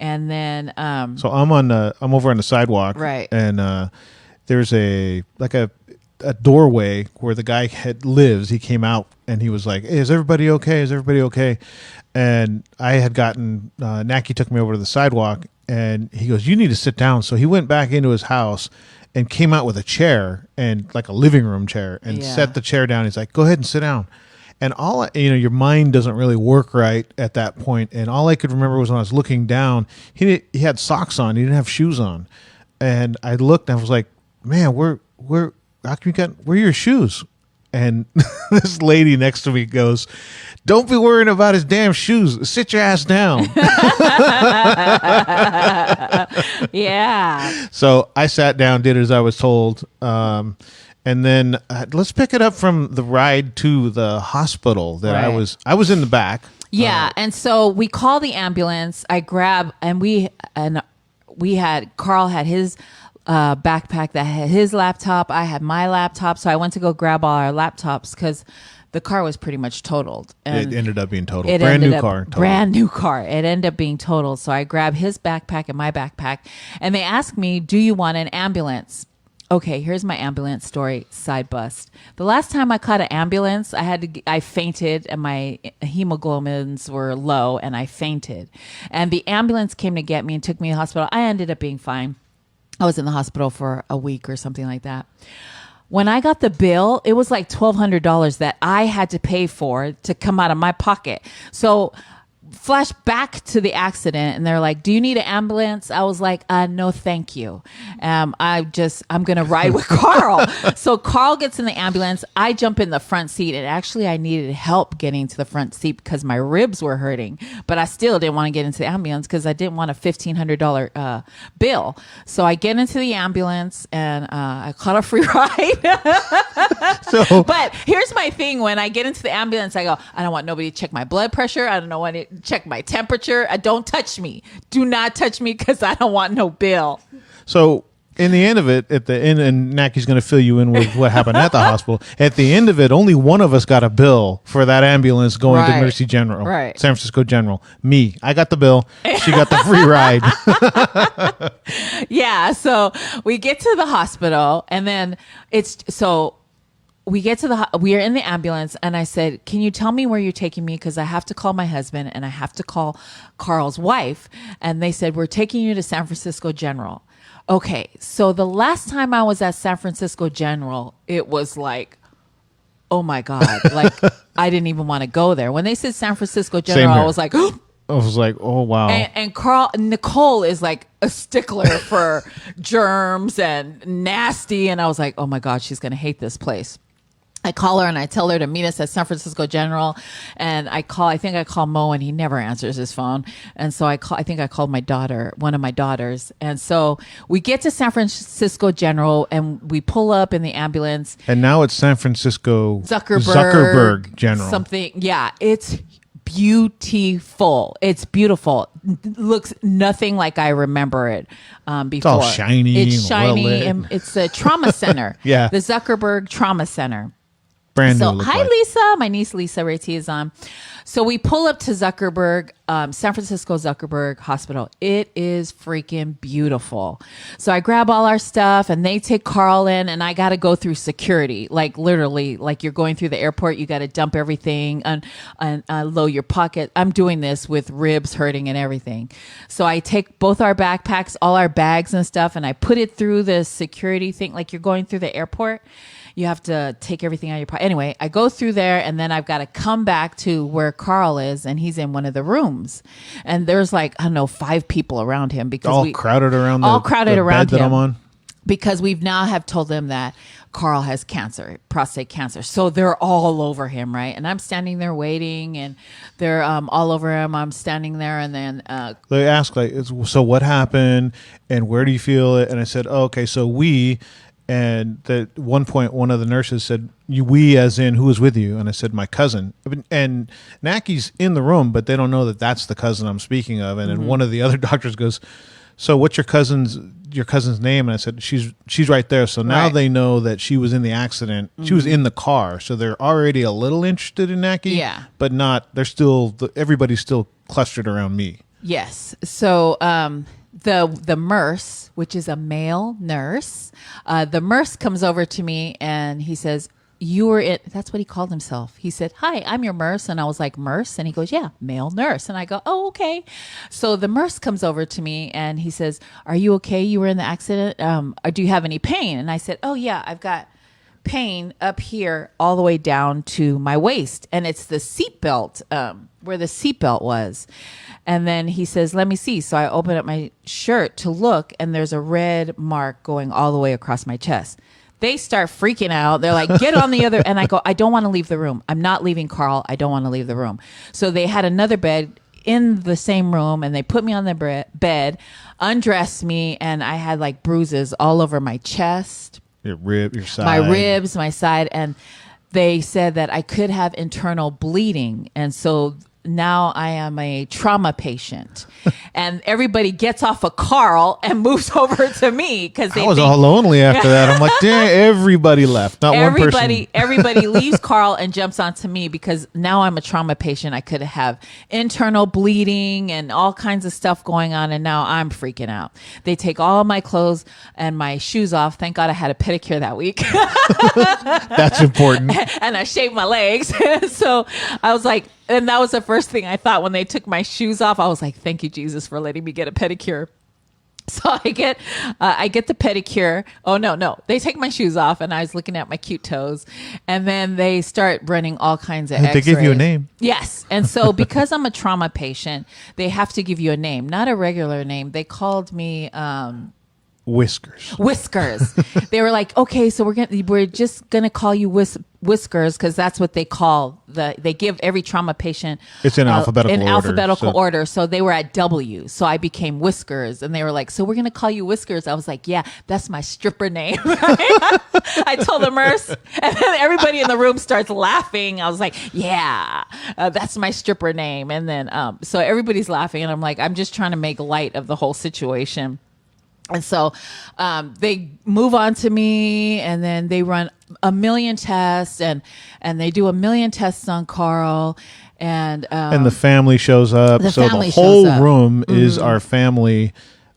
And then so I'm over on the sidewalk, right, and there's a doorway where the guy lives. He came out and he was like, hey, is everybody okay? Is everybody okay? And I had gotten Naki took me over to the sidewalk, and he goes, you need to sit down. So he went back into his house and came out with a chair, and like a living room chair, and set the chair down. He's like, go ahead and sit down. And your mind doesn't really work right at that point. And all I could remember was when I was looking down, he had socks on. He didn't have shoes on. And I looked and I was like, man, how come where are your shoes? And this lady next to me goes, don't be worrying about his damn shoes. Sit your ass down. Yeah. So I sat down, did as I was told. And then let's pick it up from the ride to the hospital that right. I was in the back. Yeah. And so we call the ambulance. I grab, and Carl had his backpack that had his laptop. I had my laptop. So I went to go grab all our laptops because the car was pretty much totaled. And it ended up being totaled. Brand new car. It ended up being totaled. So I grabbed his backpack and my backpack, and they asked me, do you want an ambulance? Okay, here's my ambulance story, side bust. The last time I caught an ambulance, I fainted, and my hemoglobins were low, and I fainted. And the ambulance came to get me and took me to the hospital. I ended up being fine. I was in the hospital for a week or something like that. When I got the bill, it was like $1,200 that I had to pay for to come out of my pocket. So flash back to the accident, and they're like, do you need an ambulance? I was like, no, thank you. I'm going to ride with Carl. So Carl gets in the ambulance. I jump in the front seat, and actually I needed help getting to the front seat because my ribs were hurting, but I still didn't want to get into the ambulance because I didn't want a $1,500 bill. So I get into the ambulance, and I caught a free ride. But here's my thing. When I get into the ambulance, I go, I don't want nobody to check my blood pressure. I don't know when check my temperature. Don't touch me. Do not touch me because I don't want no bill. So in the end of it, at the end, and Naki's going to fill you in with what happened at the hospital. At the end of it, only one of us got a bill for that ambulance going to Mercy General, right. San Francisco General. Me, I got the bill. She got the free ride. Yeah. So we get to the hospital, and then we are in the ambulance, and I said, can you tell me where you're taking me? Because I have to call my husband, and I have to call Carl's wife. And they said, we're taking you to San Francisco General. Okay. So the last time I was at San Francisco General, it was like, oh my God. Like, I didn't even want to go there. When they said San Francisco General, I was like, I was like, oh, wow. And Nicole is like a stickler for germs and nasty. And I was like, oh my God, she's going to hate this place. I call her and I tell her to meet us at San Francisco General, and I think I call Mo, and he never answers his phone. And so I think I called one of my daughters. And so we get to San Francisco General, and we pull up in the ambulance. And now it's San Francisco Zuckerberg General. Something. Yeah. It's beautiful. It's beautiful. Looks nothing like I remember it before. It's all shiny. It's shiny. And it's a trauma center. Yeah. The Zuckerberg Trauma Center. Brand new. So, hi, Lisa. My niece, Lisa Rati, is on. So we pull up to Zuckerberg, San Francisco Zuckerberg Hospital. It is freaking beautiful. So I grab all our stuff, and they take Carl in, and I got to go through security. Like, literally, like you're going through the airport. You got to dump everything and load your pocket. I'm doing this with ribs hurting and everything. So I take both our backpacks, all our bags and stuff, and I put it through the security thing, like you're going through the airport. You have to take everything out of your pocket. Anyway, I go through there, and then I've got to come back to where Carl is, and he's in one of the rooms. And there's like, I don't know, 5 people around him because all crowded around the bed that I'm on. Because we've now have told them that Carl has cancer, prostate cancer. So they're all over him, right? And I'm standing there waiting, and they're all over him. I'm standing there, and then they ask, like, so what happened, and where do you feel it? And I said, oh, okay, so we And at one point, one of the nurses said, "We as in who was with you?" And I said, "My cousin." And Naki's in the room, but they don't know that that's the cousin I'm speaking of. And then one of the other doctors goes, "So what's your cousin's name?" And I said, she's right there. So now they know that she was in the accident. She was in the car. So they're already a little interested in Naki. Yeah. But not, they're still, everybody's still clustered around me. Yes. So the nurse, which is a male nurse, the nurse comes over to me and he says, "You were in," that's what he called himself. He said, "Hi, I'm your nurse." And I was like, "Nurse?" And he goes, "Yeah, male nurse." And I go, "Oh, okay." So the nurse comes over to me and he says, "Are you okay? You were in the accident. Do you have any pain?" And I said, "Oh yeah, I've got pain up here all the way down to my waist. And it's the seatbelt, where the seatbelt was." And then he says, "Let me see." So I open up my shirt to look, and there's a red mark going all the way across my chest. They start freaking out. They're like, "Get on the other." And I go, "I don't want to leave the room. I'm not leaving Carl. I don't want to leave the room." So they had another bed in the same room, and they put me on the bed, undressed me, and I had like bruises all over my chest, Your side. my ribs, my side. And they said that I could have internal bleeding. And so now I am a trauma patient. And everybody gets off of Carl and moves over to me because I was all lonely after that. I'm like, damn, everybody left. Not one person. Everybody leaves Carl and jumps onto me because now I'm a trauma patient. I could have internal bleeding and all kinds of stuff going on. And now I'm freaking out. They take all my clothes and my shoes off. Thank God I had a pedicure that week. That's important. And I shaved my legs. So I was like, and that was the first thing I thought when they took my shoes off. I was like, "Thank you, Jesus, for letting me get a pedicure." So I get the pedicure. Oh, no. They take my shoes off, and I was looking at my cute toes. And then they start running all kinds of X-rays. They give you a name. Yes. And so because I'm a trauma patient, they have to give you a name, not a regular name. They called me... Whiskers. They were like, "Okay, so we're just gonna call you Whiskers," because that's what they call they give every trauma patient. It's in alphabetical order. So they were at W, so I became Whiskers, and they were like, "So we're gonna call you Whiskers." I was like, "Yeah, that's my stripper name." I told the nurse, and then everybody in the room starts laughing. I was like, "Yeah, that's my stripper name," and then so everybody's laughing, and I'm like, I'm just trying to make light of the whole situation. And so they move on to me, and then they run a million tests, and they do a million tests on Carl, and the family shows up. The whole room is our family.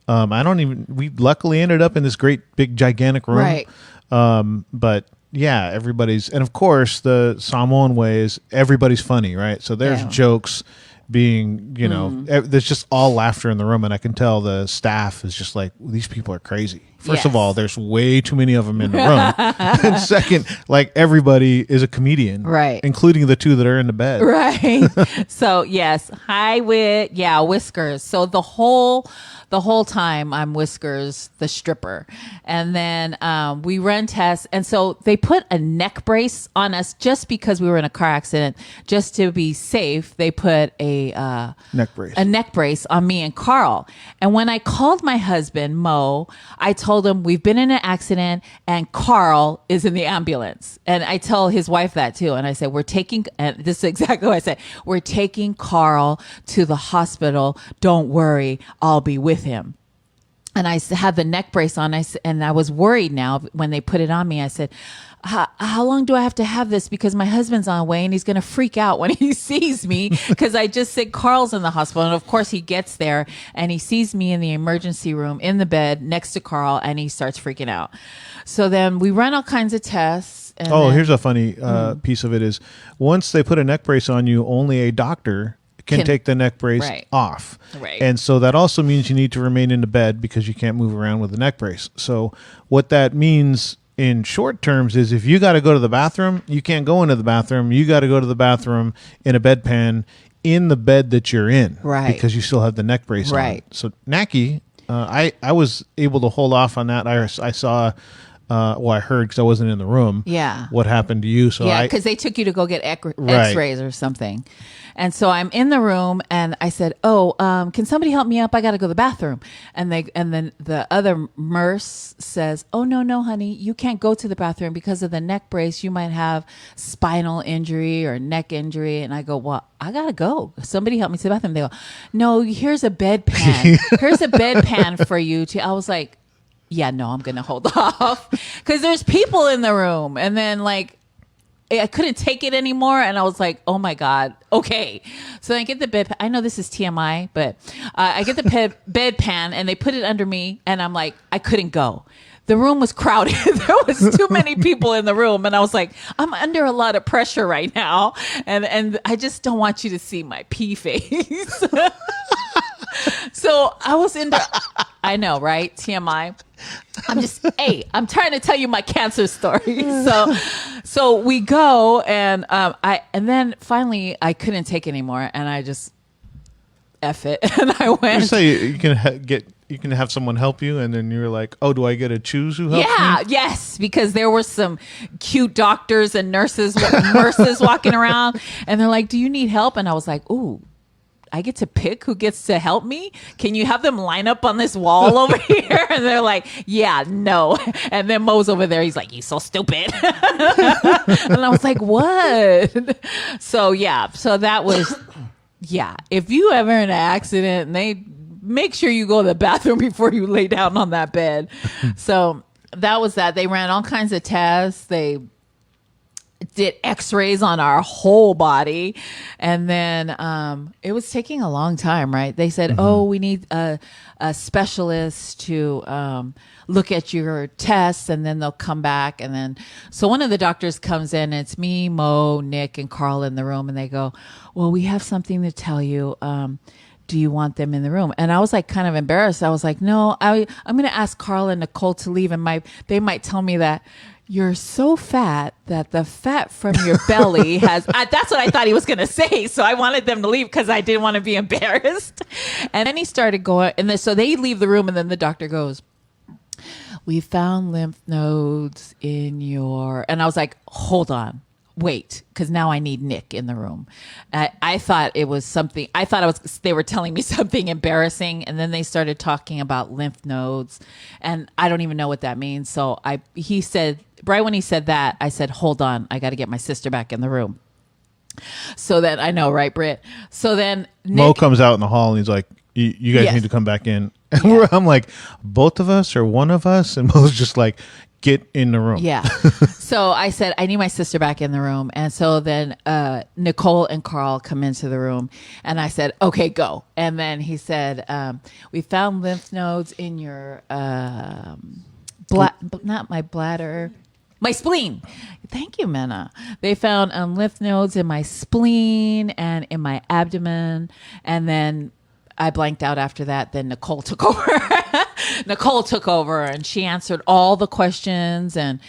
We luckily ended up in this great big gigantic room. Right. But yeah, everybody's, and of course the Samoan way is everybody's funny, right? So there's jokes being, there's just all laughter in the room, and I can tell the staff is just like, these people are crazy. First of all, there's way too many of them in the room. And second, like, everybody is a comedian, right? Including the two that are in the bed, right? So yes, Whiskers. So the whole time I'm Whiskers, the stripper. And then we run tests. And so they put a neck brace on us just because we were in a car accident. Just to be safe, they put a neck brace on me and Carl. And when I called my husband, Mo, I told him we've been in an accident and Carl is in the ambulance. And I tell his wife that too. And I said, and this is exactly what I said, "We're taking Carl to the hospital. Don't worry, I'll be with him." And I had the neck brace on, and I was worried now when they put it on me. I said, how long do I have to have this? Because my husband's on the way and he's going to freak out when he sees me, because I just said Carl's in the hospital. And of course he gets there and he sees me in the emergency room in the bed next to Carl, and he starts freaking out. So then we run all kinds of tests. And here's a funny piece of it is, once they put a neck brace on you, only a doctor can take the neck brace off. Right. And so that also means you need to remain in the bed because you can't move around with the neck brace. So what that means in short terms is, if you got to go to the bathroom, you can't go into the bathroom. You got to go to the bathroom in a bedpan in the bed that you're in. Right. Because you still have the neck brace on. So Naki, I was able to hold off on that. I saw I heard because I wasn't in the room. Yeah. What happened to you? So yeah, because they took you to go get X-rays or something. And so I'm in the room, and I said, "Oh, can somebody help me up? I got to go to the bathroom." And then the other nurse says, "Oh, no, honey, you can't go to the bathroom because of the neck brace. You might have spinal injury or neck injury." And I go, "Well, I gotta go. Somebody help me to the bathroom." They go, "No, here's a bedpan. Here's a bedpan for you to." I was like, "Yeah, no, I'm gonna hold off because there's people in the room." And then like, I couldn't take it anymore, and I was like, "Oh my God, okay." So I get the bed. I know this is TMI, but I get the bedpan, and they put it under me, and I'm like, I couldn't go. The room was crowded. There was too many people in the room, and I was like, I'm under a lot of pressure right now, and I just don't want you to see my pee face. So I was in the, I know, right? TMI. I'm trying to tell you my cancer story. So we go, and and then finally I couldn't take it anymore, and I just F it, and I went. You say you can have someone help you, and then you're like, "Oh, do I get to choose who helps me?" Yes, because there were some cute doctors and nurses walking around, and they're like, "Do you need help?" And I was like, "Ooh, I get to pick who gets to help me? Can you have them line up on this wall over here?" And they're like, "Yeah, no." And then Mo's over there. He's like, "You so stupid." And I was like, "What?" So that was, if you ever in an accident, and they make sure you go to the bathroom before you lay down on that bed. So that was that. They ran all kinds of tests. They did x-rays on our whole body, and then it was taking a long time, right? They said, "Oh, we need a specialist to look at your tests," and then they'll come back. And then so one of the doctors comes in, and it's me, Mo, Nick, and Carl in the room, and they go, "Well, we have something to tell you. Do you want them in the room?" And I was like kind of embarrassed. I was like, "No, I'm going to ask Carl and Nicole to leave, and they might tell me that you're so fat that the fat from your belly has..." That's what I thought he was going to say. So I wanted them to leave because I didn't want to be embarrassed. And then he started going, and so they leave the room, and then the doctor goes, "We found lymph nodes in your..." And I was like, "Hold on. Wait, because now I need Nick in the room." I thought it was something. I thought they were telling me something embarrassing, and then they started talking about lymph nodes, and I don't even know what that means. So he said, right when he said that, I said, "Hold on, I got to get my sister back in the room." So then I know, right, Britt? So then Mo comes out in the hall, and he's like, "You guys need to come back in." And I'm like, "Both of us or one of us?" And Mo's just like, "Get in the room." Yeah. So I said, "I need my sister back in the room." And so then Nicole and Carl come into the room, and I said, "Okay, go." And then he said, "We found lymph nodes in your, not my bladder, my spleen." Thank you, Mena. They found lymph nodes in my spleen and in my abdomen. And then I blanked out after that. Then Nicole took over. Nicole took over, and she answered all the questions and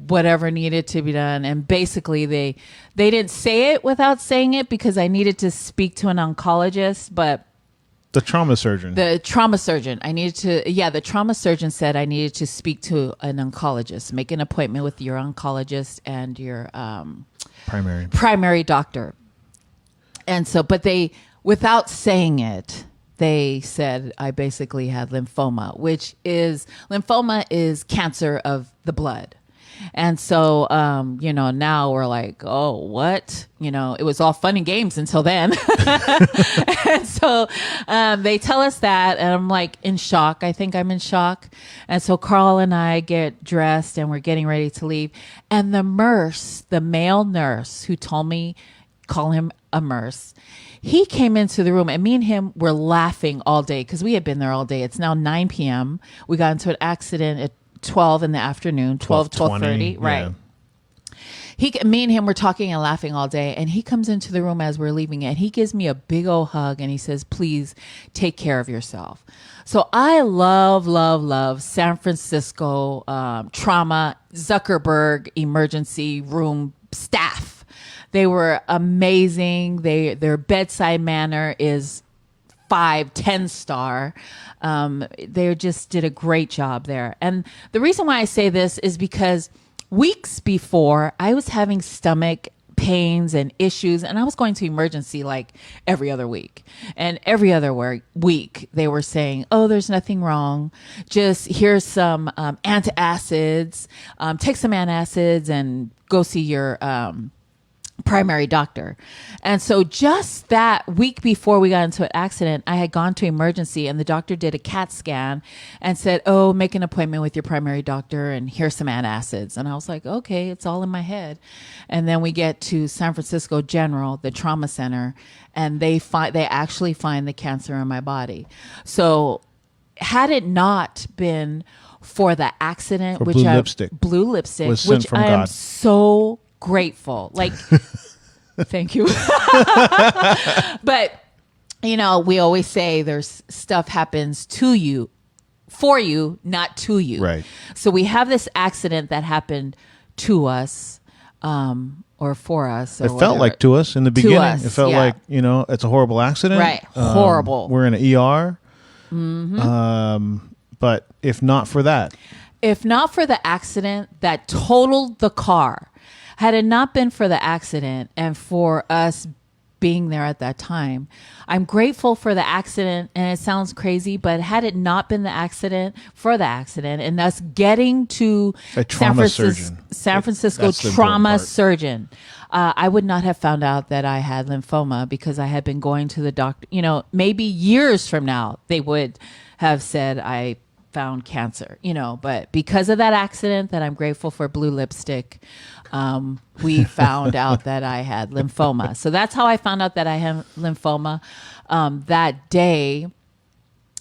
whatever needed to be done. And basically they didn't say it without saying it, because I needed to speak to an oncologist, but The trauma surgeon. the trauma surgeon said I needed to speak to an oncologist, make an appointment with your oncologist and your primary doctor. And so, but without saying it, they said I basically had lymphoma, lymphoma is cancer of the blood. And so, now we're like, "Oh, what?" It was all fun and games until then. And so they tell us that, and I'm like in shock. I think I'm in shock. And so Carl and I get dressed, and we're getting ready to leave. And the male nurse who told me, call him a nurse, he came into the room, and me and him were laughing all day because we had been there all day. It's now 9 p.m. We got into an accident at 12 in the afternoon, 12:30, right? Yeah. Me and him were talking and laughing all day, and he comes into the room as we're leaving, and he gives me a big old hug, and he says, "Please take care of yourself." So I love San Francisco trauma Zuckerberg emergency room staff. They were amazing. Their bedside manner is 5, 10-star. They just did a great job there. And the reason why I say this is because weeks before, I was having stomach pains and issues, and I was going to emergency like every other week. And every other week, they were saying, oh, there's nothing wrong. Just here's some antacids. Take some antacids and go see your primary doctor. And so just that week before we got into an accident, I had gone to emergency, and the doctor did a CAT scan and said, oh, make an appointment with your primary doctor and here's some antacids. And I was like, okay, it's all in my head. And then we get to San Francisco General, the trauma center, and they actually find the cancer in my body. So had it not been for the accident, For blue lipstick was sent which from I am God. so grateful. Like, thank you. But, you know, we always say there's stuff happens to you, for you, not to you. Right. So we have this accident that happened to us, or for us. Or It felt whatever. like to us in the beginning. us, It felt yeah. like, you know, it's a horrible accident. Right. Horrible. We're in an ER. But if not for that, If not for the accident that totaled the car, had it not been for the accident and for us being there at that time, I'm grateful for the accident. And it sounds crazy, but had it not been the accident and us getting to A trauma surgeon. San Francisco That's the important trauma part. surgeon, I would not have found out that I had lymphoma because I had been going to the doctor. You know, maybe years from now, they would have said I found cancer, you know, but because of that accident that I'm grateful for blue lipstick, we found out that I had lymphoma. So that's how I found out that I had lymphoma. That day,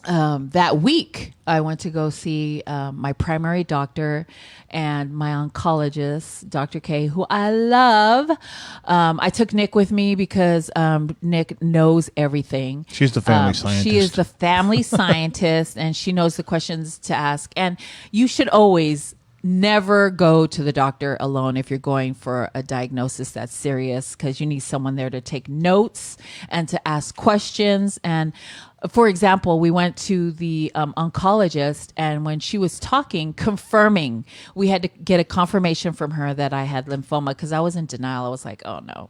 that week, I went to go see my primary doctor and my oncologist, Dr. K, who I love. I took Nick with me because Nick knows everything. she's the family scientist. She is the family scientist, and she knows the questions to ask. And you should always never go to the doctor alone if you're going for a diagnosis that's serious, because you need someone there to take notes and to ask questions. And for example, we went to the oncologist, and when she was talking, confirming, we had to get a confirmation from her that I had lymphoma, because I was in denial. I was like, oh no.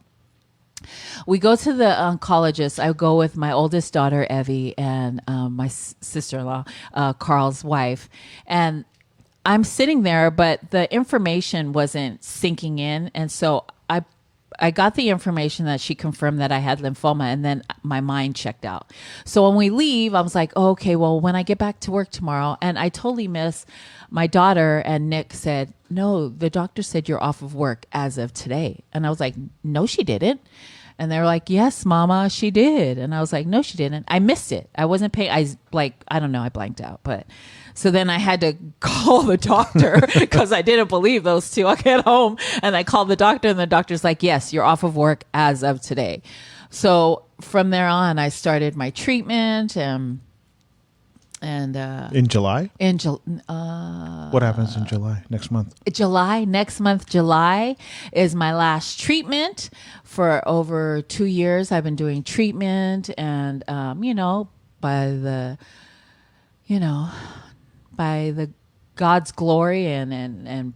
We go to the oncologist. I go with my oldest daughter, Evie, and my sister-in-law, Carl's wife. And I'm sitting there, but the information wasn't sinking in. And so I got the information that she confirmed that I had lymphoma, and then my mind checked out. So when we leave, I was like, oh, okay, well, when I get back to work tomorrow, and I totally missed my daughter, and Nick said, no, the doctor said you're off of work as of today. And I was like, no, she didn't. And they were like, yes, mama, she did. And I was like, no, she didn't. I missed it. I wasn't paying. I don't know. I blanked out. But so then I had to call the doctor because I didn't believe those two. I get home and I called the doctor, and the doctor's like, yes, you're off of work as of today. So from there on, I started my treatment and in July? What happens in July next month? July is my last treatment. For over 2 years, I've been doing treatment, and by the God's glory and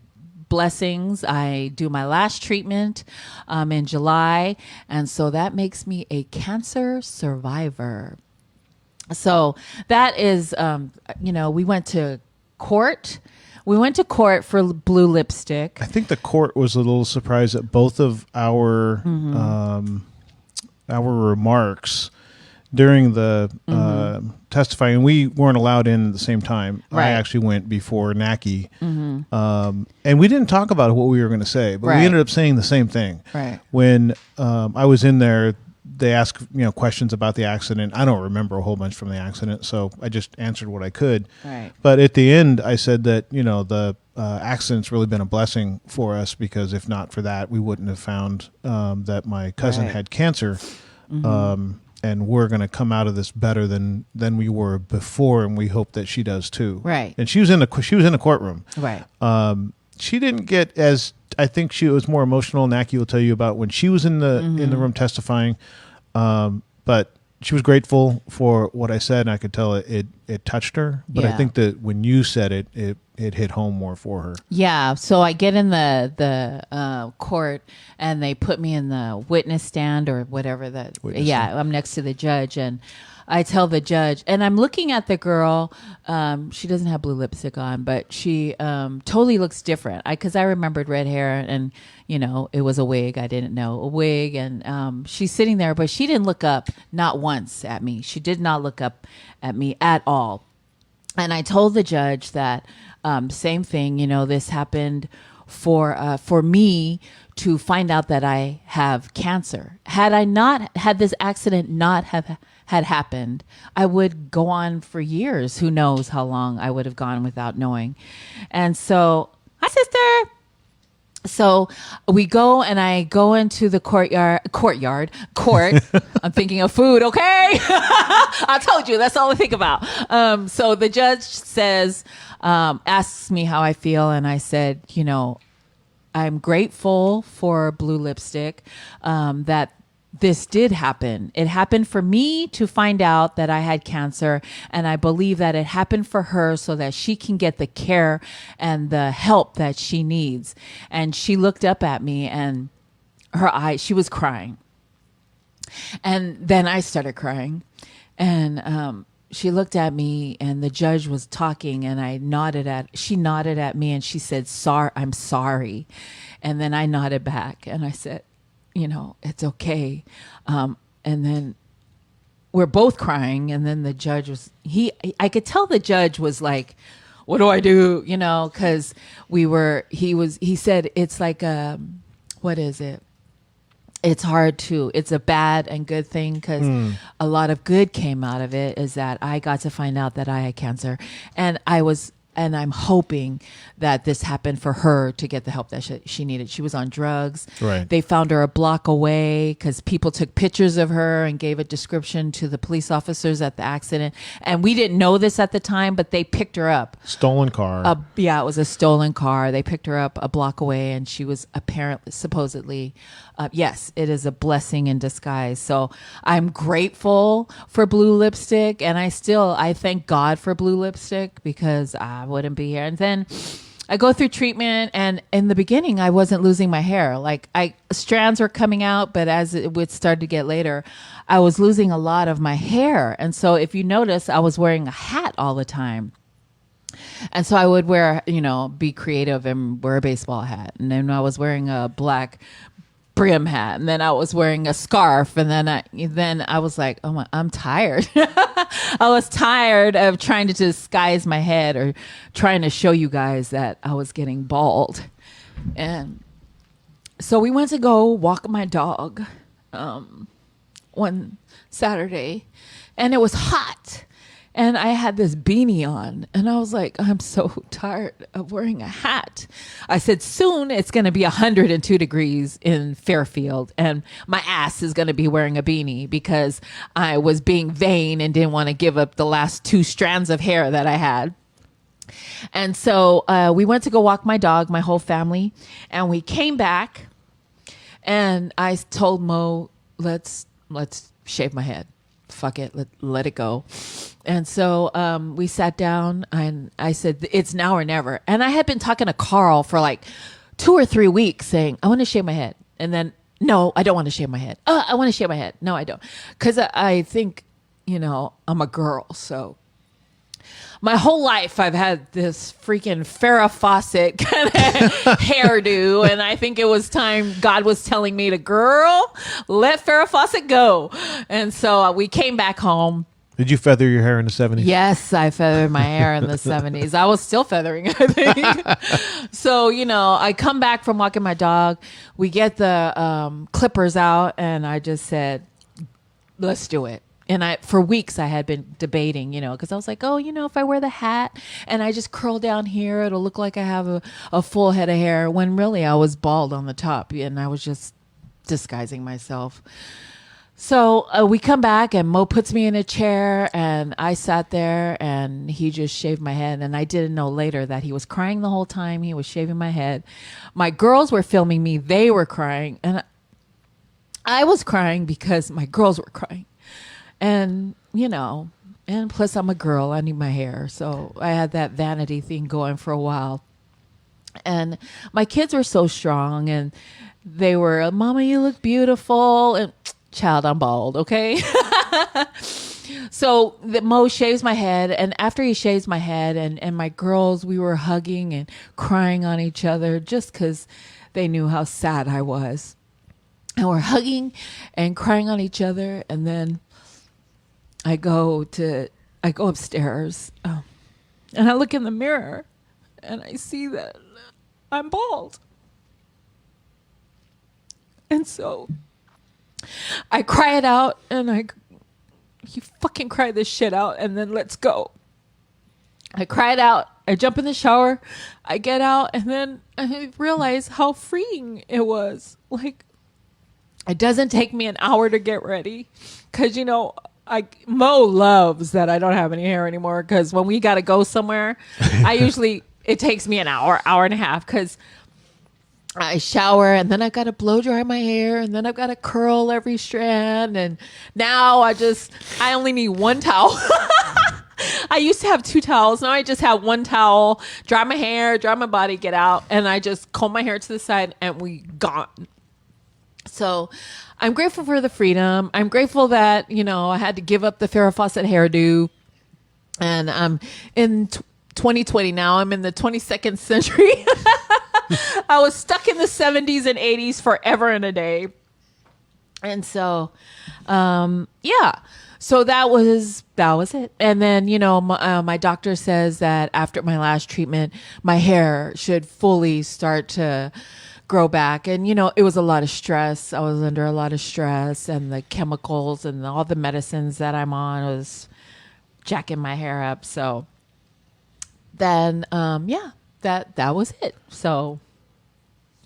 blessings, I do my last treatment in July, and so that makes me a cancer survivor. So that is, we went to court. We went to court for blue lipstick. I think the court was a little surprised at both of our remarks during the testifying. We weren't allowed in at the same time. Right. I actually went before Naki, and we didn't talk about what we were going to say, but we Right. ended up saying the same thing. Right. When I was in there, they asked questions about the accident. I don't remember a whole bunch from the accident, so I just answered what I could. Right. But at the end, I said that the accident's really been a blessing for us, because if not for that, we wouldn't have found that my cousin Right. had cancer, and we're going to come out of this better than we were before, and we hope that she does too. Right. And she was in the courtroom. Right. She didn't get as, I think she was more emotional. Naki will tell you about when she was in the room testifying. But she was grateful for what I said, and I could tell it touched her. But I Yeah. think that when you said it hit home more for her. Yeah, so I get in the court, and they put me in the witness stand or whatever that. Witness Yeah, stand. I'm next to the judge, and I tell the judge, and I'm looking at the girl. She doesn't have blue lipstick on, but she totally looks different. Because I remembered red hair, and it was a wig. I didn't know a wig, and she's sitting there, but she didn't look up, not once, at me. She did not look up at me at all. And I told the judge that same thing. This happened for me to find out that I have cancer. Had this accident not had happened, I would go on for years. Who knows how long I would have gone without knowing. And so, hi, sister. So we go, and I go into the court. I'm thinking of food. Okay. I told you, that's all I think about. So the judge says, asks me how I feel. And I said, I'm grateful for blue lipstick, that this did happen. It happened for me to find out that I had cancer, and I believe that it happened for her so that she can get the care and the help that she needs. And she looked up at me, and she was crying. And then I started crying, and she looked at me, and the judge was talking, and she nodded at me, and she said, I'm sorry. And then I nodded back, and I said, it's okay. And then we're both crying. And then the judge I could tell the judge was like, what do I do? Cause he said, it's like, what is it? It's it's a bad and good thing, because a lot of good came out of it, is that I got to find out that I had cancer, and I'm hoping that this happened for her to get the help that she needed. She was on drugs. Right. They found her a block away because people took pictures of her and gave a description to the police officers at the accident. And we didn't know this at the time, but they picked her up. Stolen car. Yeah, it was a stolen car. They picked her up a block away, and she was supposedly, yes, it is a blessing in disguise. So I'm grateful for blue lipstick, and I thank God for blue lipstick, because I wouldn't be here. And then I go through treatment, and in the beginning, I wasn't losing my hair. Like strands were coming out, but as it would start to get later, I was losing a lot of my hair. And so if you notice, I was wearing a hat all the time. And so I would wear, be creative and wear a baseball hat. And then I was wearing a black brim hat, and then I was wearing a scarf, and then I was like, oh my, I'm tired. I was tired of trying to disguise my head or trying to show you guys that I was getting bald. And so we went to go walk my dog one Saturday, and it was hot. And I had this beanie on, and I was like, I'm so tired of wearing a hat. I said, soon it's going to be 102 degrees in Fairfield, and my ass is going to be wearing a beanie, because I was being vain and didn't want to give up the last 2 strands of hair that I had. And so we went to go walk my dog, my whole family, and we came back, and I told Mo, let's shave my head. Fuck it, let it go. And so we sat down, and I said, it's now or never. And I had been talking to Carl for like 2 or 3 weeks, saying, I want to shave my head. And then, no, I don't want to shave my head. I want to shave my head. No, I don't. Because I think, I'm a girl. So my whole life I've had this freaking Farrah Fawcett kind of hairdo, and I think it was time God was telling me to, girl, let Farrah Fawcett go. And so we came back home. Did you feather your hair in the 70s? Yes, I feathered my hair in the 70s. I was still feathering, I think. So, I come back from walking my dog. We get the clippers out, and I just said, let's do it. And for weeks I had been debating, because I was like, if I wear the hat and I just curl down here, it'll look like I have a full head of hair, when really I was bald on the top, and I was just disguising myself. So we come back, and Mo puts me in a chair, and I sat there, and he just shaved my head. And I didn't know later that he was crying the whole time he was shaving my head. My girls were filming me. They were crying. And I was crying because my girls were crying. And, and plus I'm a girl, I need my hair. So I had that vanity thing going for a while. And my kids were so strong, and they were, Mama, you look beautiful. And child, I'm bald, okay? So Mo shaves my head, and after he shaves my head, and my girls, we were hugging and crying on each other just because they knew how sad I was. And we're hugging and crying on each other, and then I go upstairs, and I look in the mirror, and I see that I'm bald. And so I cry it out, and you fucking cry this shit out, and then let's go. I cry it out. I jump in the shower. I get out, and then I realize how freeing it was. Like, it doesn't take me an hour to get ready, because Mo loves that I don't have any hair anymore. Because when we got to go somewhere, it takes me an hour and a half, because I shower, and then I got to blow dry my hair, and then I've got to curl every strand. And now I only need one towel. I used to have 2 towels. Now I just have 1 towel, dry my hair, dry my body, get out. And I just comb my hair to the side, and we gone. So I'm grateful for the freedom. I'm grateful that, I had to give up the Farrah Fawcett hairdo. And I'm in 2020 now. I'm in the 22nd century. I was stuck in the 70s and 80s forever and a day. And so, so that was it. And then, my doctor says that after my last treatment, my hair should fully start to grow back. And, it was a lot of stress. I was under a lot of stress, and the chemicals and all the medicines that I'm on was jacking my hair up. So then, that was it. So,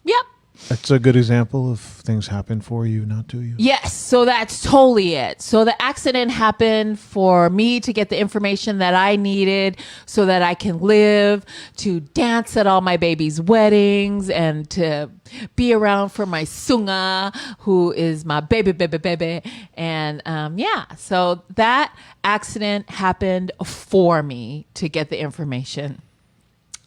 yep. That's a good example of things happen for you, not to you. Yes. So that's totally it. So the accident happened for me to get the information that I needed so that I can live, to dance at all my baby's weddings, and to be around for my sunga, who is my baby. And so that accident happened for me to get the information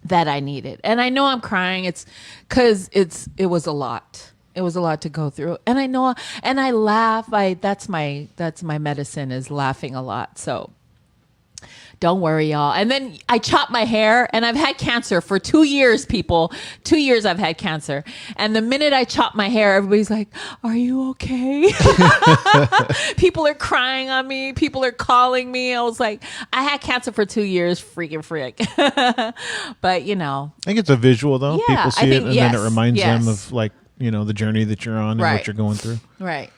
that I needed. And I know I'm crying. It's because it was a lot. It was a lot to go through. And I know, and I laugh. That's my medicine, is laughing a lot. So don't worry, y'all. And then I chopped my hair, and I've had cancer for 2 years, people. 2 years I've had cancer. And the minute I chopped my hair, everybody's like, are you okay? People are crying on me. People are calling me. I was like, I had cancer for 2 years, freaking frick. But, I think it's a visual, though. Yeah, people see it, and then it reminds them of, the journey that you're on and Right. what you're going through. Right.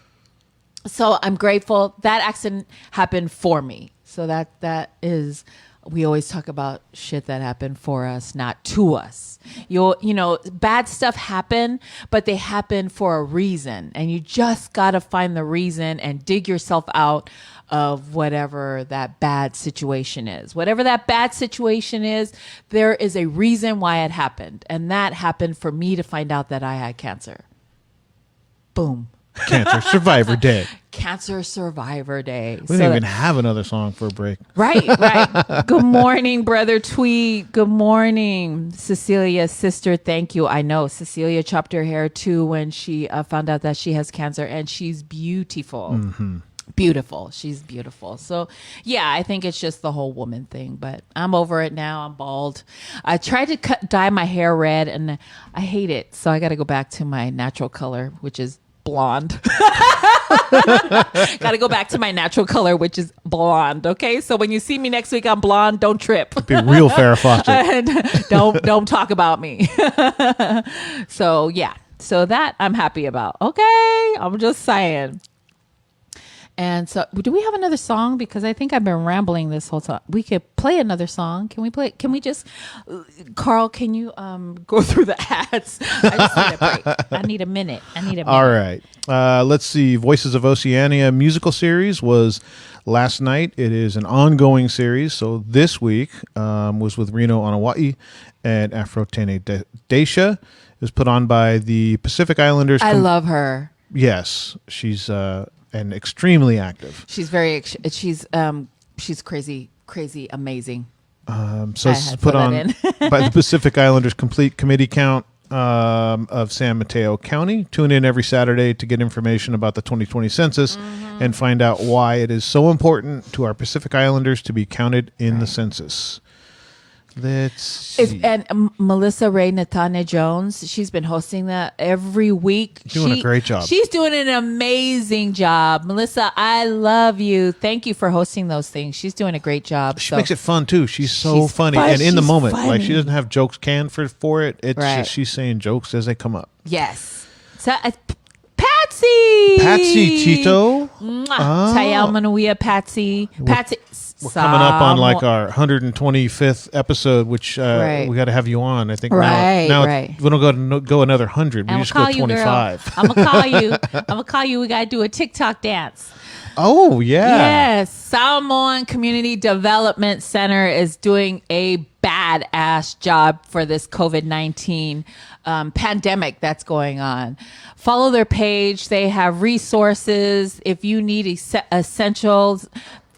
So I'm grateful that accident happened for me. So that is, we always talk about shit that happened for us, not to us. Bad stuff happen, but they happen for a reason. And you just got to find the reason and dig yourself out of whatever that bad situation is. Whatever that bad situation is, there is a reason why it happened. And that happened for me to find out that I had cancer. Boom. Cancer Survivor Day. Cancer Survivor Day. We didn't even have another song for a break. Right. Good morning, Brother Tweet. Good morning, Cecilia, sister. Thank you. I know Cecilia chopped her hair too when she found out that she has cancer, and she's beautiful. Mm-hmm. Beautiful. She's beautiful. So, yeah, I think it's just the whole woman thing, but I'm over it now. I'm bald. I tried to dye my hair red, and I hate it. So I got to go back to my natural color, which is blonde. Got to go back to my natural color, which is blonde. Okay, so when you see me next week, I'm blonde. Don't trip. Be real Farrah Fawcett. And don't talk about me. So yeah, so that I'm happy about. Okay, I'm just saying. And so, do we have another song? Because I think I've been rambling this whole time. We could play another song. Can we play? Can we just, Carl? Can you go through the ads? I just need a break. I need a minute. All right. Let's see. Voices of Oceania musical series was last night. It is an ongoing series. So this week was with Reno Onawai and Afrotene Daisha. It was put on by the Pacific Islanders. I love her. Yes, she's and extremely active. She's she's crazy amazing. So this is put on by the Pacific Islanders Complete Committee Count of San Mateo County. Tune in every Saturday to get information about the 2020 census and find out why it is so important to our Pacific Islanders to be counted in the census. Let's see. And Melissa Ray Natana Jones, she's been hosting that every week. Doing a great job. She's doing an amazing job. Melissa, I love you. Thank you for hosting those things. She's doing a great job. She makes it fun too. She's funny, and in the moment, like she doesn't have jokes canned for it. It's just she's saying jokes as they come up. Yes. So, Patsy Tito. Tayal Manuia Patsy. We're coming up on like our 125th episode, which we got to have you on. I think now we don't go another 100. We just go 25. I'm gonna call you. I'm gonna call you. We gotta do a TikTok dance. Oh yeah. Yes, Samoan Community Development Center is doing a badass job for this COVID-19 pandemic that's going on. Follow their page. They have resources. If you need essentials,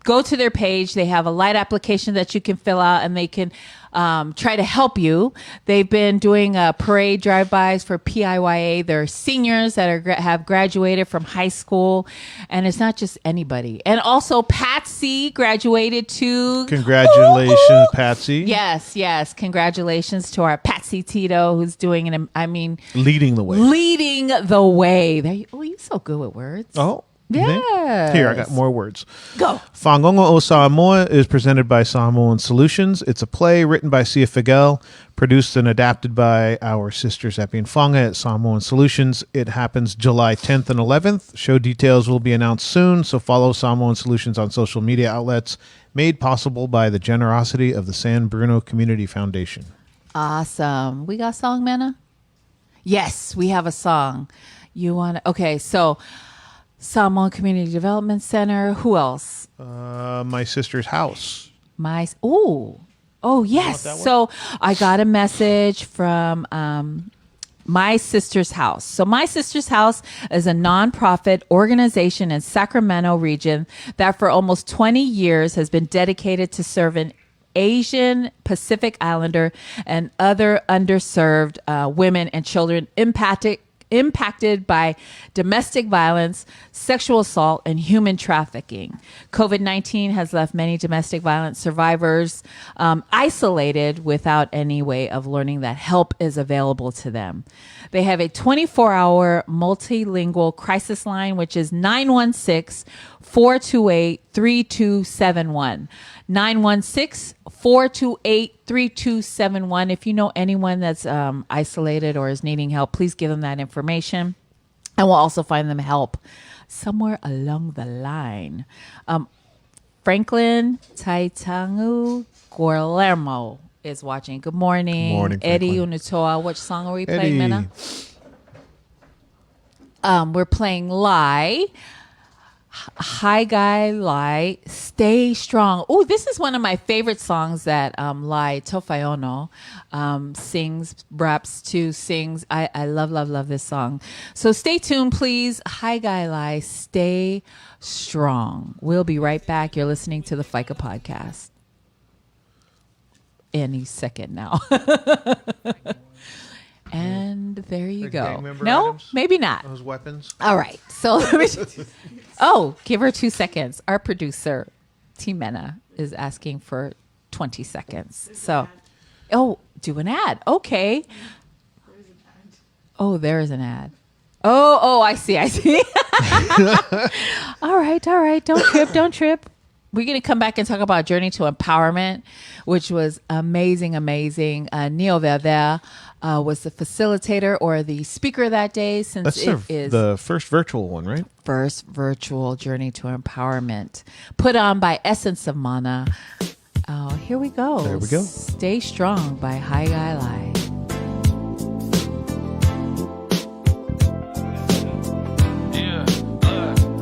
go to their page. They have a light application that you can fill out, and they can try to help you. They've been doing parade drive-bys for PIYA. They're seniors that have graduated from high school, and it's not just anybody. And also, Patsy graduated too. Congratulations, Patsy. Yes. Congratulations to our Patsy Tito, who's doing leading the way. Leading the way. You're so good with words. Oh. Yeah. Here, I got more words. Go. Whangongo o Samoa is presented by Samoan Solutions. It's a play written by Sia Figel, produced and adapted by our sisters Epi and Fonga at Samoan Solutions. It happens July 10th and 11th. Show details will be announced soon, so follow Samoan Solutions on social media outlets, made possible by the generosity of the San Bruno Community Foundation. Awesome. We got song, Manna? Yes, we have a song. You want to? Okay, so Samoan Community Development Center. Who else? My sister's house. Oh yes. So I got a message from My Sister's House. So My Sister's House is a nonprofit organization in Sacramento region that for almost 20 years has been dedicated to serving Asian, Pacific Islander, and other underserved women and children impacted by domestic violence, sexual assault, and human trafficking. COVID-19 has left many domestic violence survivors isolated without any way of learning that help is available to them. They have a 24-hour multilingual crisis line, which is 916-428-3271. 916-428-3271. If you know anyone that's isolated or is needing help, please give them that information, and we'll also find them help somewhere along the line. Franklin Taitangu Guillermo is watching. Good morning. Good morning, Eddie Franklin. Unutoa. Which song are we playing, Eddie. Minna? We're playing Lie. Hi Guy Lai, Stay Strong. Oh, this is one of my favorite songs that Lai Tofayono sings. I love this song. So stay tuned, please. Hi Guy Lai, Stay Strong. We'll be right back. You're listening to the FICA podcast. Any second now. And there you go. No, items? Maybe not. Those weapons. All right. So give her 2 seconds. Our producer, T Mena, is asking for 20 seconds. So, do an ad. Okay. There is an ad. Oh, I see. All right. Don't trip. We're going to come back and talk about Journey to Empowerment, which was amazing. Neo Verver was the facilitator or the speaker that day, since That's is the first virtual one, right? First virtual Journey to Empowerment, put on by Essence of Mana. Here we go. There we go. Stay Strong by Hi Guy Lai.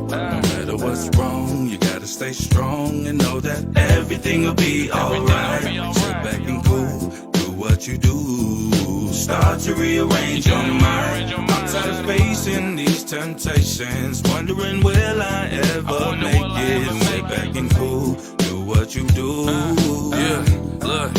No matter what's wrong, you gotta stay strong and know that everything will be alright. Sit back and cool, do what you do. Start to rearrange your mind. tired of facing these temptations, wondering will I ever make it. Sit back and cool, do what you do. Yeah, look.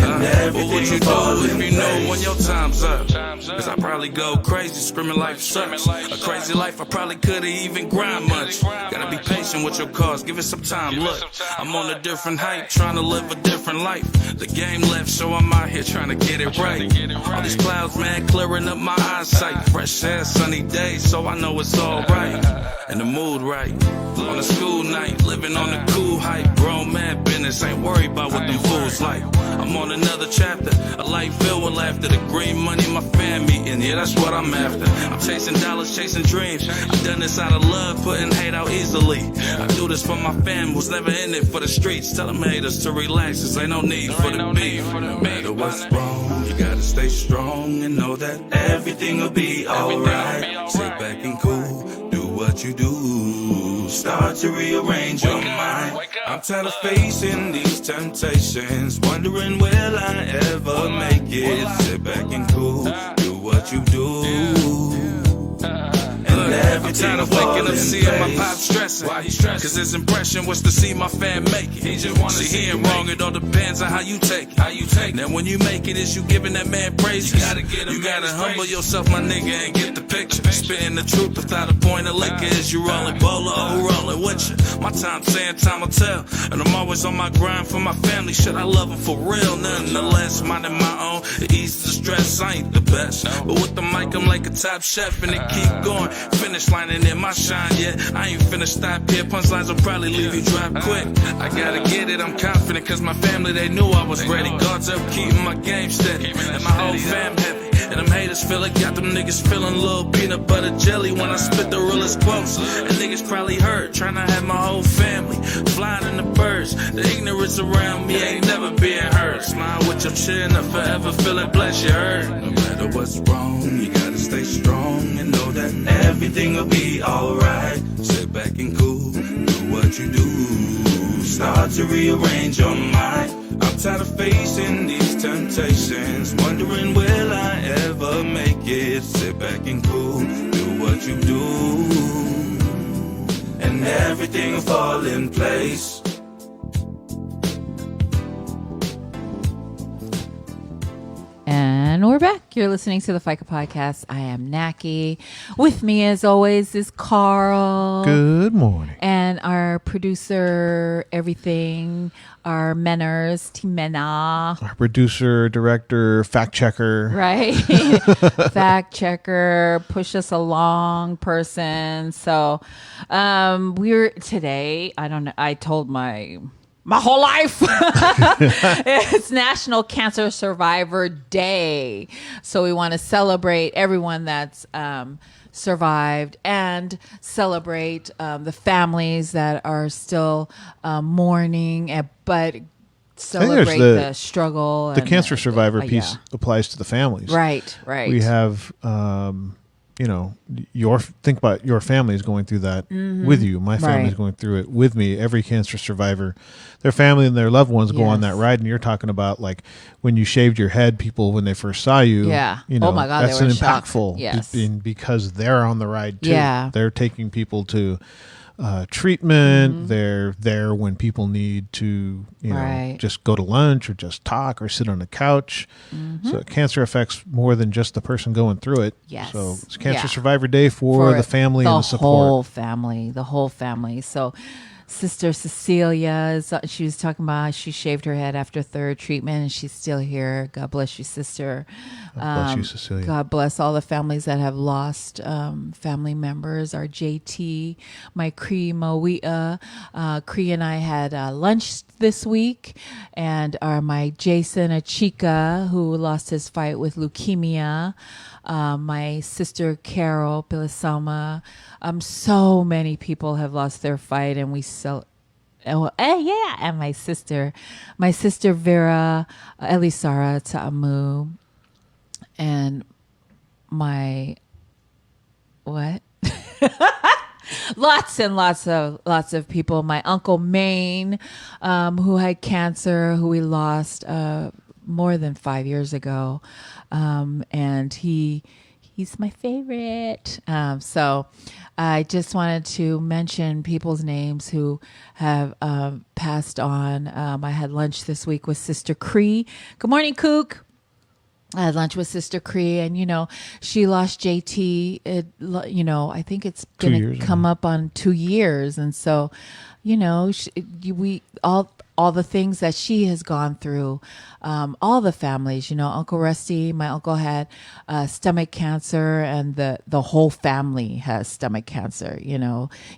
What would you do if you know when your time's up? Cause I probably go crazy, screaming life sucks. A crazy life, I probably couldn't even grind much. Gotta be patient with your cause, give it some time. Look, I'm on a different height, trying to live a different life. The game left, so I'm out here trying to get it right. All these clouds, man, clearing up my eyesight. Fresh air, sunny days, so I know it's alright. And the mood right. On a school night, living on the cool hype. Grown man business, ain't worried about what them fools like. I'm on another chapter, a life filled with laughter. The green money, my family, and yeah, that's what I'm after. I'm chasing dollars, chasing dreams. I've done this out of love, putting hate out easily. I do this for my fam, who's never in it for the streets. Tell them haters to relax, cause ain't no need for the beef. No matter what's wrong, you gotta stay strong and know that everything will be alright. Sit back and cool, do what you do. Start to rearrange your mind. I'm tired of facing these temptations, wondering will I ever make it. Sit back and cool, do what you do. I'm tired of waking up seeing my pop stressing. Why he stressing? Cause his impression was to see my fam make it. He just wanna see he ain't wrong, it all depends on how you take it. Now when you make it, is you giving that man praise? You gotta humble yourself, my nigga, and get the picture. Spitting the truth without a point of liquor. Is you rolling bolo or who rolling with you? My time saying time will tell. And I'm always on my grind for my family. Shit, I love them for real. Nonetheless, minding my own. The ease the stress, I ain't the best. But with the mic, I'm like a top chef, and it keep going. Finish lining in my shine, yeah. I ain't finna stop here. Punchlines will probably leave you drop quick. I gotta get it, I'm confident, cause my family, they knew I was ready. God's up keeping my game steady, and my whole fam happy. And them haters feel it, got them niggas feeling a little peanut butter jelly when I spit the realest quotes. And niggas probably hurt, trying to have my whole family flying in the birds. The ignorance around me ain't never being hurt. Smile with your chin up, forever feeling blessed, you heard. No matter what's wrong, you gotta stay strong and know that everything will be alright. Sit back and cool, do what you do. Start to rearrange your mind. I'm tired of facing these temptations, wondering will I ever make it. Sit back and cool, do what you do, and everything will fall in place. And we're back. You're listening to the Faika Podcast. I am Naki. With me, as always, is Carl. Good morning. And our producer, everything, our Menners, Team Mena. Our producer, director, fact checker. Right. Fact checker, push us along person. So we're today, I don't know, I told my whole life. It's National Cancer Survivor Day. So we want to celebrate everyone that's survived and celebrate the families that are still mourning, but celebrate the struggle. The cancer survivor piece applies to the families. Right. We have, think about your family is going through that with you. My family is going through it with me. Every cancer survivor, their family and their loved ones go on that ride. And you're talking about like when you shaved your head, people when they first saw you. Yeah. Oh my God, that's they were impactful. Yes. Because they're on the ride too. Yeah. They're taking people to treatment. They're there when people need to, just go to lunch or just talk or sit on a couch. So cancer affects more than just the person going through it. Yes. So it's Cancer Survivor Day for the family and the support. The whole family. So Sister Cecilia, she was talking about she shaved her head after third treatment and she's still here. God bless you, sister. God bless you, Cecilia. God bless all the families that have lost family members. Our JT, my Cree Moia. Cree and I had lunch this week. And my Jason Achika, who lost his fight with leukemia. My sister Carol Pilasama. So many people have lost their fight, and and my sister Vera Elisara Ta'amu, and my lots and lots of people. My uncle Maine, who had cancer, who we lost more than 5 years ago, and he He's my favorite. So I just wanted to mention people's names who have passed on. I had lunch this week with Sister Cree. Good morning, Kook. I had lunch with Sister Cree, and she lost JT. I think it's going to come up on 2 years, and so, we all the things that she has gone through, all the families. Uncle Rusty, my uncle had stomach cancer, and the whole family has stomach cancer.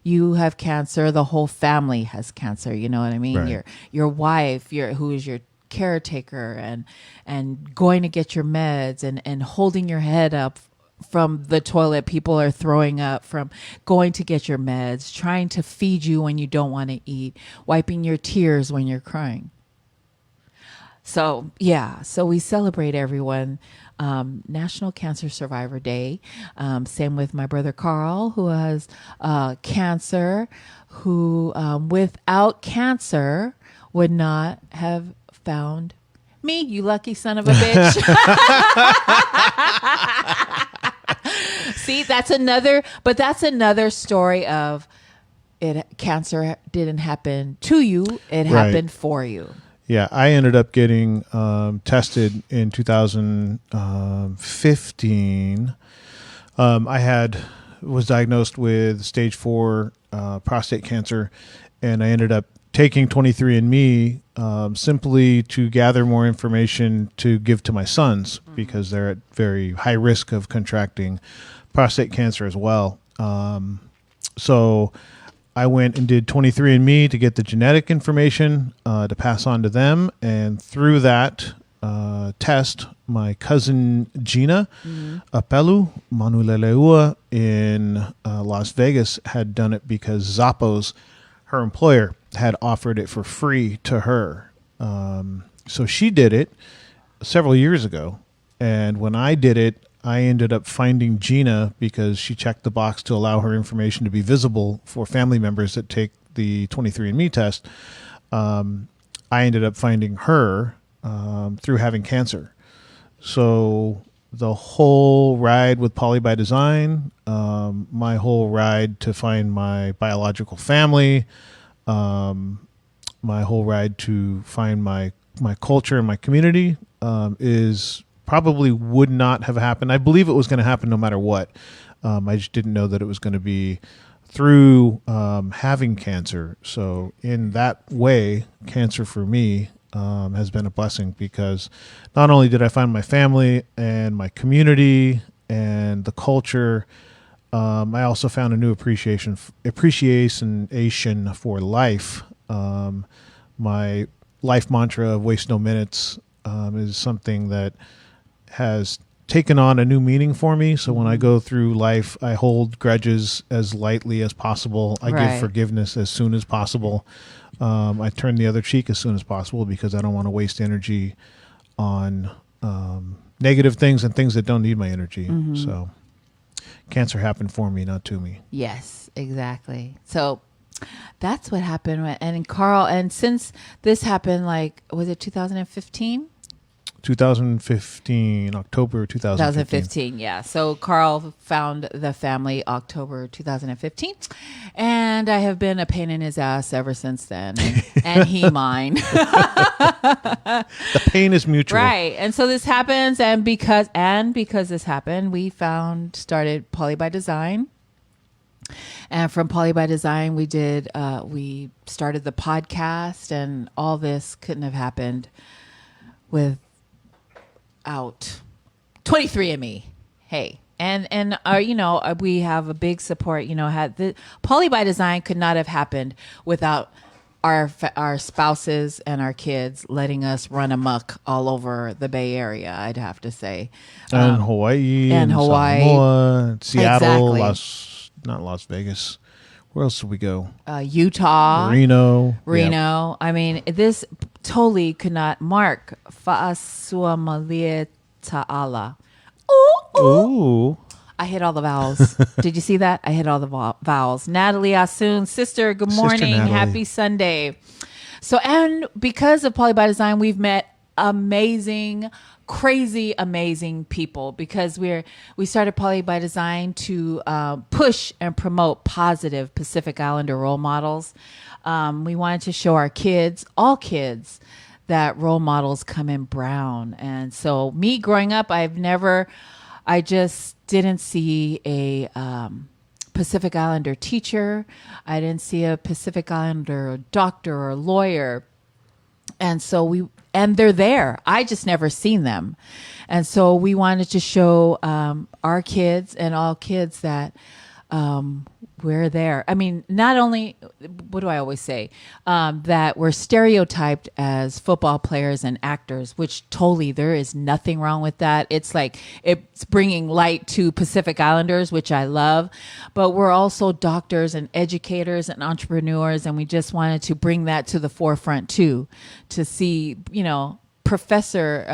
You have cancer, the whole family has cancer. You know what I mean? Right. Your wife, who is your caretaker, and going to get your meds, and holding your head up from the toilet people are throwing up, from going to get your meds, trying to feed you when you don't want to eat, wiping your tears when you're crying. So we celebrate everyone. National Cancer Survivor Day. Same with my brother Carl, who has cancer, who without cancer would not have found me, you lucky son of a bitch. See, that's another story of it. Cancer didn't happen to you. It happened for you. Yeah, I ended up getting tested in 2015. I was diagnosed with stage 4 prostate cancer, and I ended up taking 23andMe simply to gather more information to give to my sons, because they're at very high risk of contracting prostate cancer as well. So I went and did 23andMe to get the genetic information to pass on to them. And through that test, my cousin Gina Apelu Manuleleua in Las Vegas had done it because Zappos, her employer, had offered it for free to her. So she did it several years ago. And when I did it, I ended up finding Gina because she checked the box to allow her information to be visible for family members that take the 23andMe test. I ended up finding her through having cancer. So the whole ride with Poly by Design, my whole ride to find my biological family, my whole ride to find my culture and my community is probably would not have happened. I believe it was going to happen no matter what. I just didn't know that it was going to be through having cancer. So in that way, cancer for me has been a blessing, because not only did I find my family and my community and the culture, I also found a new appreciation for life. My life mantra of waste no minutes is something that has taken on a new meaning for me. So when I go through life, I hold grudges as lightly as possible. I give forgiveness as soon as possible. I turn the other cheek as soon as possible, because I don't want to waste energy on negative things and things that don't need my energy. So cancer happened for me, not to me. Yes, exactly. So that's what happened. And Carl, and since this happened, was it 2015? 2015, October 2015. Yeah. So Carl found the family October 2015, and I have been a pain in his ass ever since then, and he mine. The pain is mutual, right? And so this happens, and because this happened, we started Poly by Design. And from Poly by Design, we started the podcast, and all this couldn't have happened without 23andMe. Hey, and we have a big support. The Poly by Design could not have happened without our spouses and our kids letting us run amok all over the Bay Area, I'd have to say. And Hawaii, Samoa, Seattle, not Las Vegas. Where else did we go? Utah. Reno. Yep. I mean, this totally could not. Mark. Fa'asuamalia ta'ala. Ooh. I hit all the vowels. Did you see that? I hit all the vowels. Natalie Asun, good morning. Happy Sunday. So, and because of Poly by Design, we've met amazing, crazy, amazing people, because we started Poly by Design to push and promote positive Pacific Islander role models. We wanted to show our kids, all kids, that role models come in brown. And so me growing up, I just didn't see a Pacific Islander teacher. I didn't see a Pacific Islander doctor or lawyer. And so they're there. I just never seen them. And so we wanted to show our kids and all kids that we're there. I mean, not only, what do I always say? That we're stereotyped as football players and actors, which totally, there is nothing wrong with that. It's like, it's bringing light to Pacific Islanders, which I love. But we're also doctors and educators and entrepreneurs. And we just wanted to bring that to the forefront too, to see, Professor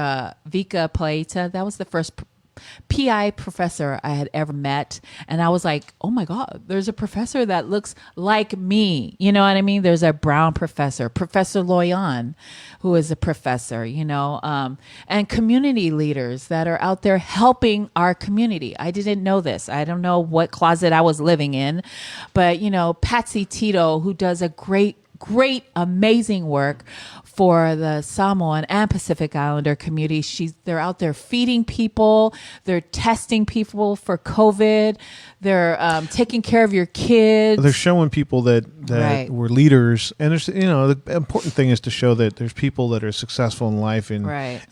Vika Plaita, that was the first PI professor I had ever met. And I was like, oh my God, there's a professor that looks like me. You know what I mean? There's a brown professor, Professor Loyan, who is a professor, and community leaders that are out there helping our community. I didn't know this. I don't know what closet I was living in, but, Patsy Tito, who does a great, amazing work for the Samoan and Pacific Islander community. They're out there feeding people. They're testing people for COVID. They're taking care of your kids. They're showing people that Right. we're leaders. And there's, the important thing is to show that there's people that are successful in life in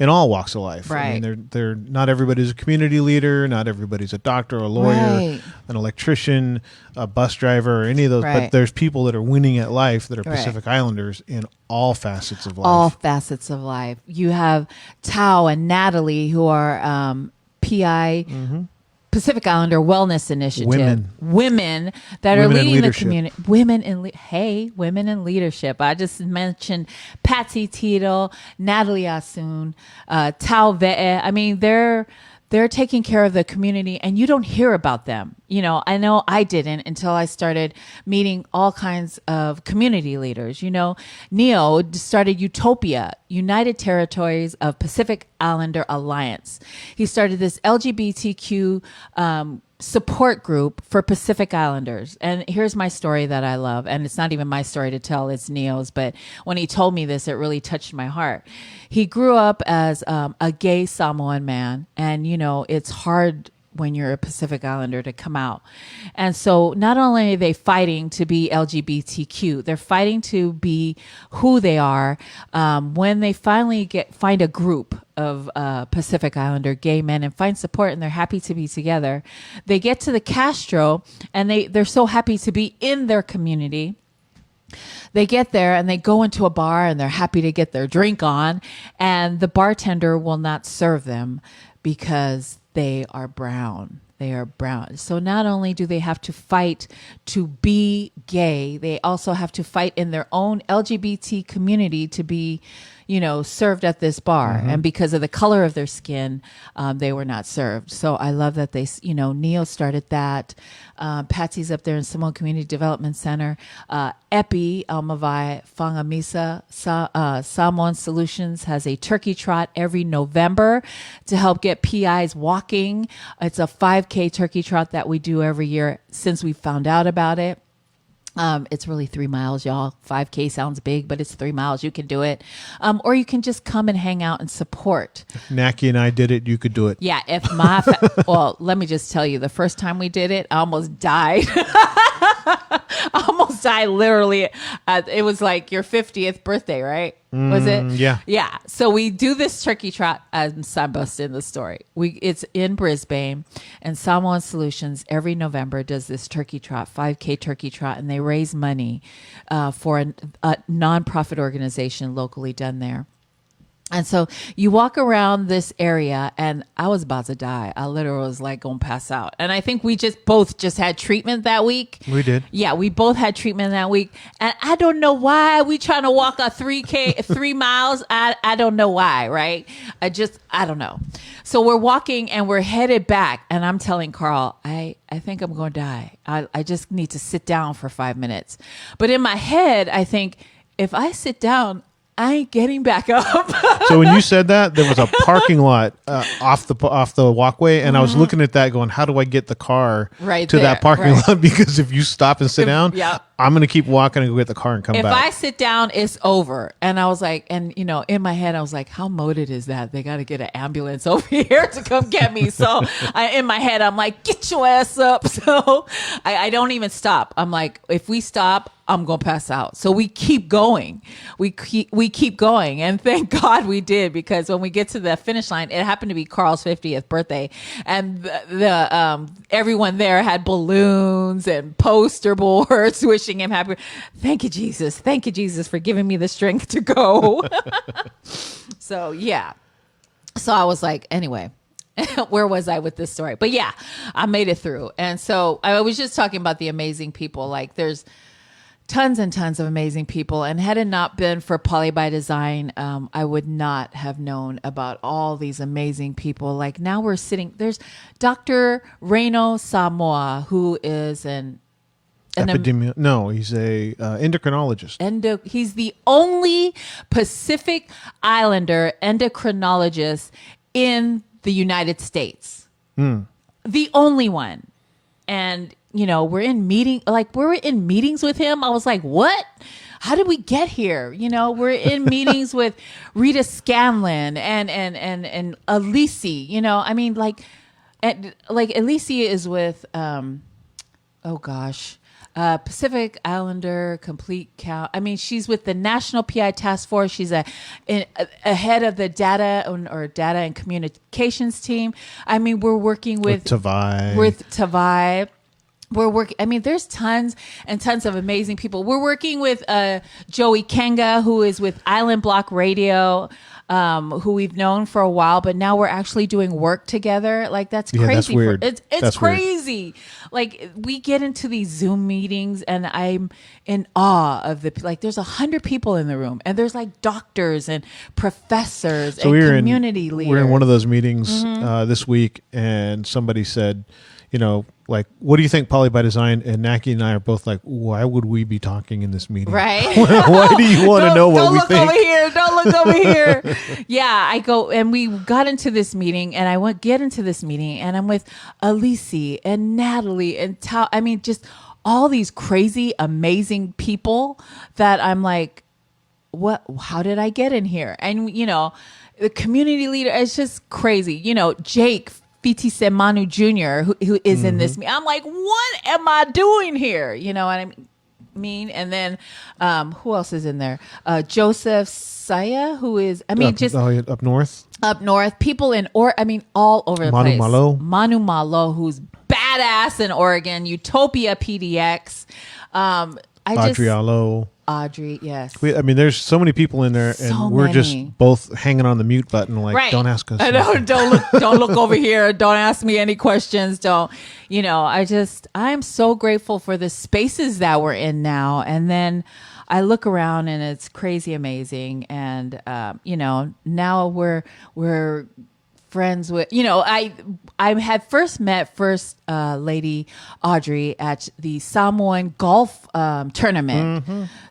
all walks of life. Right. I mean, they're not everybody's a community leader. Not everybody's a doctor or a lawyer, Right. an electrician, a bus driver, or any of those. Right. But there's people that are winning at life that are Right. Pacific Islanders in all facets of life. All facets of life. You have Tao and Natalie, who are PI, Pacific Islander Wellness Initiative. Women that are Women in leading the leadership. community. Women in leadership. I just mentioned Patsy Tito, Natalie Asun, Tao Ve'e. I mean, they're taking care of the community, and you don't hear about them. I know I didn't until I started meeting all kinds of community leaders. Neo started Utopia, United Territories of Pacific Islander Alliance. He started this LGBTQ support group for Pacific Islanders. And here's my story that I love. And it's not even my story to tell, it's Neo's. But when he told me this, it really touched my heart. He grew up as a gay Samoan man. And, it's hard when you're a Pacific Islander to come out. And so not only are they fighting to be LGBTQ, they're fighting to be who they are. When they finally find a group of Pacific Islander gay men and find support, and they're happy to be together, they get to the Castro, and they're so happy to be in their community. They get there and they go into a bar and they're happy to get their drink on, and the bartender will not serve them because they are brown. They are brown. So not only do they have to fight to be gay, they also have to fight in their own LGBT community to be, served at this bar. And because of the color of their skin, they were not served. So I love that they, Neo started that. Patsy's up there in Samoan Community Development Center. Epi Almavai Fangamisa Samoan Solutions has a turkey trot every November to help get PIs walking. It's a 5K turkey trot that we do every year since we found out about it. It's really 3 miles, y'all. 5K sounds big, but it's 3 miles. You can do it. Or you can just come and hang out and support. If Naki and I did it, you could do it. Yeah. Well, let me just tell you, the first time we did it, I almost died. Literally. It was like your 50th birthday, right? Was it? Yeah. Yeah. So we do this turkey trot. I'm busting the story. It's in Brisbane, and Samoan Solutions every November does this turkey trot, 5K turkey trot, and they raise money for a nonprofit organization locally done there. And so you walk around this area, and I was about to die. I literally was like going to pass out. And I think we both had treatment that week. We did. Yeah, we both had treatment that week. And I don't know why we trying to walk a 3 miles. I don't know why, right? I don't know. So we're walking and we're headed back. And I'm telling Carl, I think I'm going to die. I just need to sit down for 5 minutes. But in my head, I think if I sit down, I ain't getting back up. So when you said that, there was a parking lot off the walkway, and I was looking at that going, how do I get the car Right to there, that parking right. lot? Because if you stop and sit down, yeah. I'm going to keep walking and go get the car and come If back. I sit down, it's over. And I was like, and in my head, I was like, how moated is that? They got to get an ambulance over here to come get me. So in my head, I'm like, get your ass up. So I don't even stop. I'm like, if we stop, I'm going to pass out. So we keep going. We keep going. And thank God we did, because when we get to the finish line, it happened to be Carl's 50th birthday. And the everyone there had balloons and poster boards wishing him happy. Thank you, Jesus. Thank you, Jesus, for giving me the strength to go. So, yeah. So I was like, anyway. Where was I with this story? But yeah, I made it through. And so I was just talking about the amazing people. Like, there's tons and tons of amazing people. And had it not been for Poly by Design, I would not have known about all these amazing people. Like, now we're sitting, there's Dr. Reno Samoa, who is an No, he's a endocrinologist. He's the only Pacific Islander endocrinologist in the United States. The only one. And we're in meetings with him. I was like, what? How did we get here? We're in meetings with Rita Scanlon and Alice. I mean, like Alice is with Pacific Islander Complete Count. I mean, she's with the National PI Task Force. She's a head of the data and communications team. I mean, we're working with Tavai. We're working. I mean, there's tons and tons of amazing people. We're working with Joey Kenga, who is with Island Block Radio, who we've known for a while, but now we're actually doing work together. Like, that's crazy. That's weird. It's crazy. Weird. Like, we get into these Zoom meetings, and I'm in awe of there's 100 people in the room, and there's like doctors and professors and community leaders. We're in one of those meetings this week, and somebody said, like, what do you think, Poly by Design? And Naki and I are both like, why would we be talking in this meeting? Right? Why do you want to know what we think? Don't look over here. Yeah, I go, and we got into this meeting, and I get into this meeting, and I'm with Alice and Natalie and Tao. I mean, just all these crazy, amazing people that I'm like, what? How did I get in here? And, the community leader, it's just crazy. Jake Fiti Semanu Jr., who is in this. I'm like, what am I doing here? You know what I mean? And then who else is in there? Joseph Saya, who is, up north. Up north. People in, all over the place. Manu Malo, who's badass in Oregon. Utopia PDX. Audrey, yes. There's so many people in there, and we're just both hanging on the mute button. Like, right. Don't ask us. I know, don't look over here. Don't ask me any questions. Don't. I'm so grateful for the spaces that we're in now. And then I look around, and it's crazy amazing. And now we're friends with, I had first met First Lady Audrey at the Samoan golf tournament.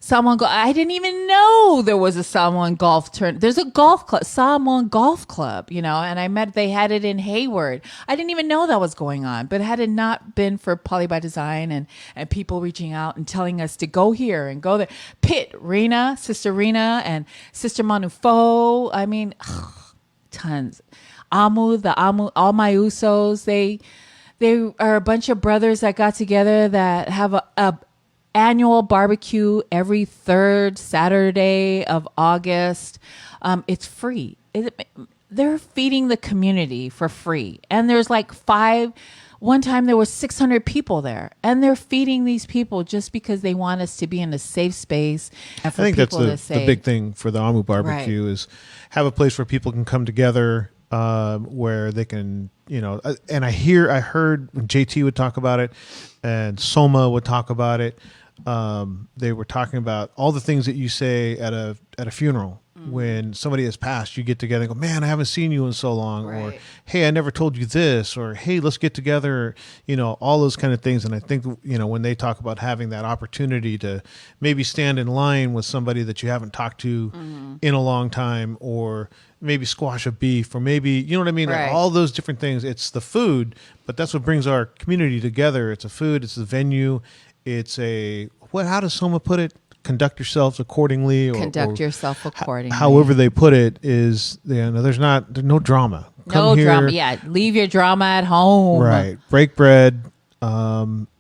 I didn't even know there was a Samoan golf tournament. There's a golf club, Samoan Golf Club, and they had it in Hayward. I didn't even know that was going on, but had it not been for Poly by Design and people reaching out and telling us to go here and go there. Sister Rena and Sister Manufo. I mean, tons. All my Usos, they are a bunch of brothers that got together that have a annual barbecue every third Saturday of August. It's free. They're feeding the community for free. And there's one time there was 600 people there, and they're feeding these people just because they want us to be in a safe space. And for I think people that's the big thing for the Amu barbecue is have a place where people can come together, where they can, and I heard when JT would talk about it and Soma would talk about it. They were talking about all the things that you say at a funeral. when somebody has passed, you get together and go, man, I haven't seen you in so long. Or, Right. hey, I never told you this. Or, hey, let's get together. All those kind of things. And I think, when they talk about having that opportunity to maybe stand in line with somebody that you haven't talked to in a long time, or maybe squash a beef, or maybe, you know what I mean? Right. Like all those different things. It's the food, but that's what brings our community together. It's a food, it's the venue. It's how does Soma put it? Conduct yourselves accordingly. Conduct yourself accordingly. However they put it is, there's no drama. No drama. Yeah. Leave your drama at home. Right. Break bread,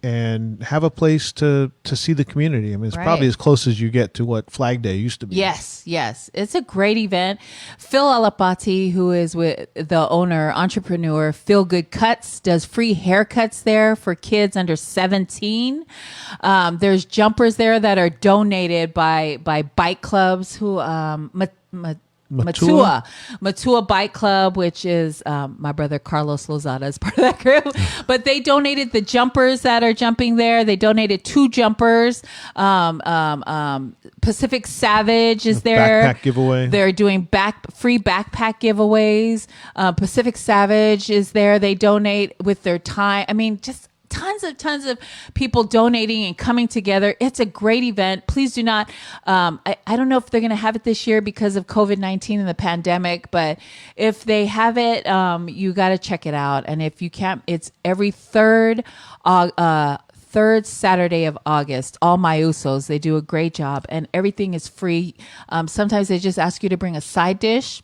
and have a place to see the community. I mean, it's probably as close as you get to what Flag Day used to be. Yes. It's a great event. Phil Alapati, who is with the owner, entrepreneur, Feel Good Cuts, does free haircuts there for kids under 17. There's jumpers there that are donated by bike clubs who, Matua Bike Club, which is my brother Carlos Lozada is part of that group. But they donated the jumpers that are jumping there. They donated 2 jumpers. Pacific Savage is there. Backpack giveaway. They're doing free backpack giveaways. Pacific Savage is there. They donate with their time. I mean, just tons of people donating and coming together. It's a great event. Please do not, I don't know if they're going to have it this year because of COVID-19 and the pandemic, but if they have it, you got to check it out. And if you can't, it's every third Saturday of August. All my Usos, they do a great job and everything is free. Sometimes they just ask you to bring a side dish,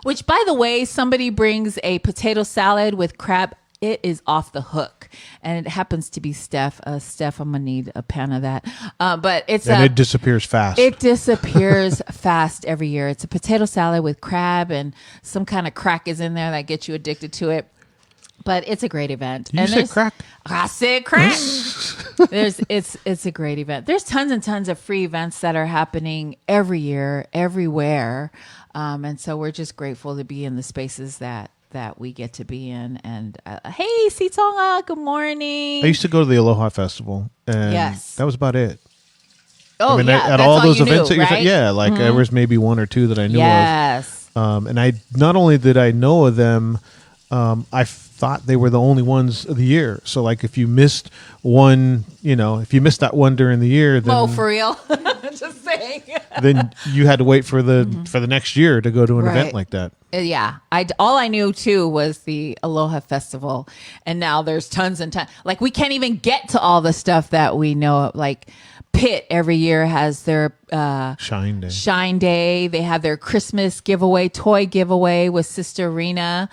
which, by the way, somebody brings a potato salad with crab. It is off the hook, and it happens to be Steph. Steph, I'm gonna need a pan of that. But it disappears fast. It disappears fast every year. It's a potato salad with crab, and some kind of crack is in there that gets you addicted to it. But it's a great event. You said crack. I said crack. It's a great event. There's tons and tons of free events that are happening every year, everywhere, and so we're just grateful to be in the spaces that we get to be in. And hey, Sitonga, good morning. I used to go to the Aloha Festival, and that was about it. Oh, I mean, yeah, at all those events knew, that right? there was maybe 1 or 2 that I knew of. Yes. And I not only did I know of them, I thought they were the only ones of the year. So, like, if you missed one, if you missed that one during the year, then for real. Just saying. then you had to wait for the next year to go to an event like that. Yeah. All I knew too was the Aloha Festival, and now there's tons and tons. Like, we can't even get to all the stuff that we know. Like, Pitt every year has their Shine Day. They have their Christmas giveaway, toy giveaway with Sister Rena.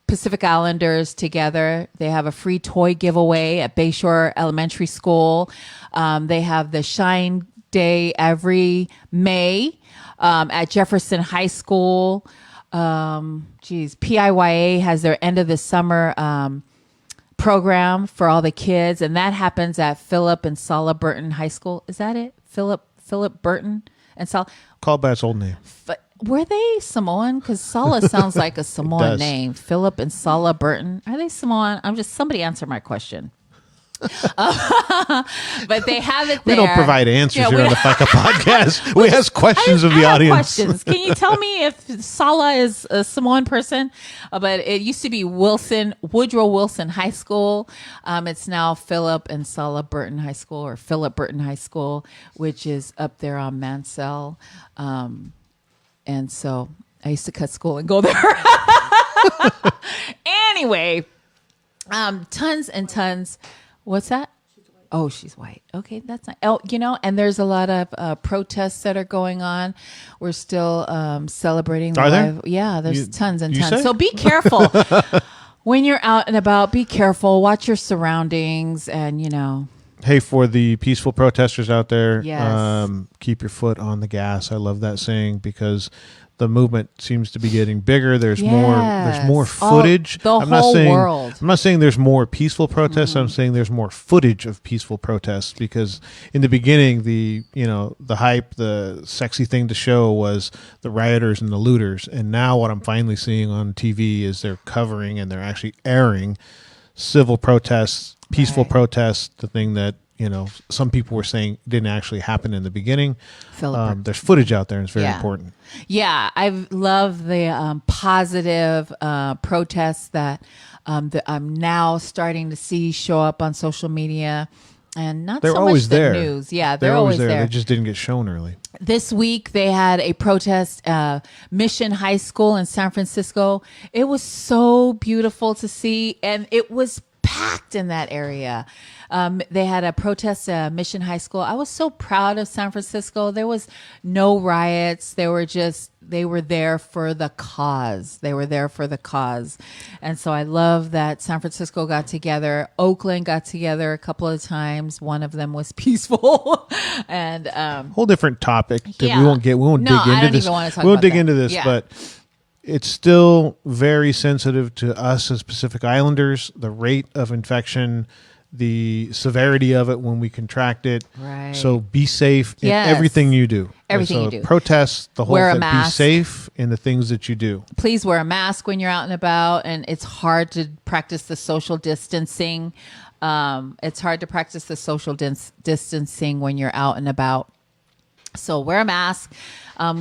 Pacific Islanders together. They have a free toy giveaway at Bayshore Elementary School. They have the Shine Day every May at Jefferson High School. PIYA has their end of the summer program for all the kids, and that happens at Philip and Sala Burton High School. Is that it? Philip Burton and Sala. Called by its old name. Were they Samoan? Because Sala sounds like a Samoan name. Philip and Sala Burton. Are they Samoan? Somebody answer my question. But they have it there. We don't provide answers here on the Faika podcast. We ask questions of the audience. Questions. Can you tell me if Sala is a Samoan person? But it used to be Woodrow Wilson High School. It's now Philip and Sala Burton High School, or Philip Burton High School, which is up there on Mansell. And so I used to cut school and go there. Anyway, tons and tons. What's that? Oh, she's white. Okay, that's not. Oh, and there's a lot of protests that are going on. We're still celebrating. Are there? Yeah, there's tons and tons. So be careful when you're out and about. Be careful. Watch your surroundings, and Hey, for the peaceful protesters out there, yes. Keep your foot on the gas. I love that saying because the movement seems to be getting bigger. There's more footage. I'm not saying there's more peaceful protests. I'm saying there's more footage of peaceful protests, because in the beginning, the hype, the sexy thing to show was the rioters and the looters. And now what I'm finally seeing on TV is they're covering and they're actually airing civil protests, peaceful protests, the thing that some people were saying didn't actually happen in the beginning. Philip. There's footage out there, and it's very Yeah. important. Yeah, I love the positive protests that I'm now starting to see show up on social media, and not They're so always much the there. news. Yeah, they're always there. They just didn't get shown early. This week they had a protest, Mission High School in San Francisco. It was so beautiful to see, and it was packed in that area. They had a protest at Mission High School. I was so proud of San Francisco. There was no riots. They were there for the cause. They were there for the cause. And so I love that San Francisco got together. Oakland got together a couple of times. One of them was peaceful. And Whole different topic that Yeah. we won't dig into I don't this. even want to talk we won't about dig that. into this, Yeah. but it's still very sensitive to us as Pacific Islanders, the rate of infection, the severity of it when we contract it. Right. So be safe in Yes. everything you do. Everything so you do. Protest the whole Wear a thing. Be mask. safe in the things that you do. Please wear a mask when you're out and about, and it's hard to practice the social distancing. It's hard to practice the social distancing when you're out and about. So wear a mask.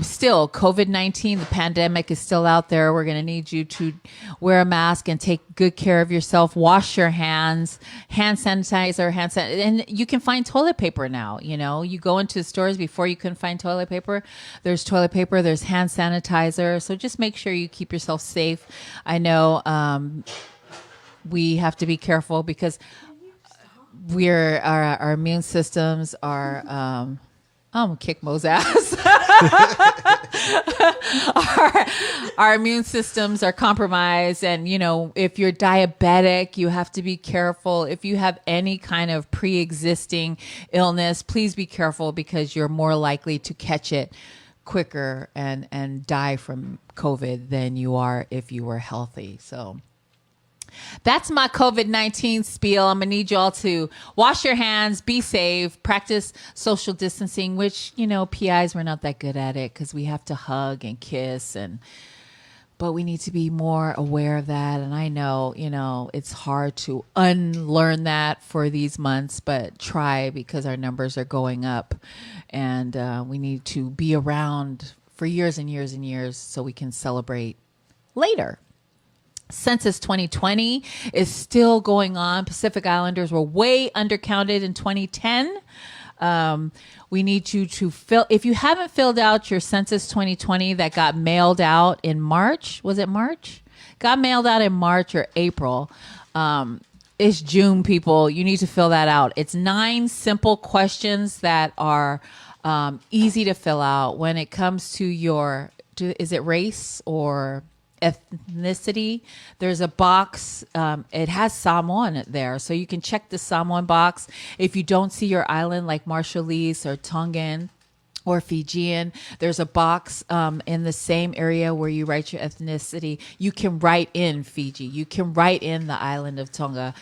Still, COVID-19, the pandemic is still out there. We're going to need you to wear a mask and take good care of yourself. Wash your hands, hand sanitizer, and you can find toilet paper now. You go into stores before you couldn't find toilet paper. There's toilet paper, there's hand sanitizer. So just make sure you keep yourself safe. I know we have to be careful because our immune systems are, I'm gonna kick Mo's ass. our immune systems are compromised, and if you're diabetic, you have to be careful. If you have any kind of pre-existing illness, please be careful because you're more likely to catch it quicker and die from COVID than you are if you were healthy. So that's my COVID-19 spiel. I'm going to need y'all to wash your hands, be safe, practice social distancing, which, PIs, we're not that good at it because we have to hug and kiss, but we need to be more aware of that. And I know, it's hard to unlearn that for these months, but try because our numbers are going up, and we need to be around for years and years and years so we can celebrate later. Census 2020 is still going on. Pacific Islanders were way undercounted in 2010. We need you to if you haven't filled out your Census 2020 that got mailed out in March, was it March? Got mailed out in March or April. It's June, people. You need to fill that out. It's 9 simple questions that are easy to fill out when it comes to is it race or ethnicity? There's a box. It has Samoan there, so you can check the Samoan box. If you don't see your island like Marshallese or Tongan or Fijian, there's a box in the same area where you write your ethnicity. You can write in Fiji. You can write in the island of Tonga.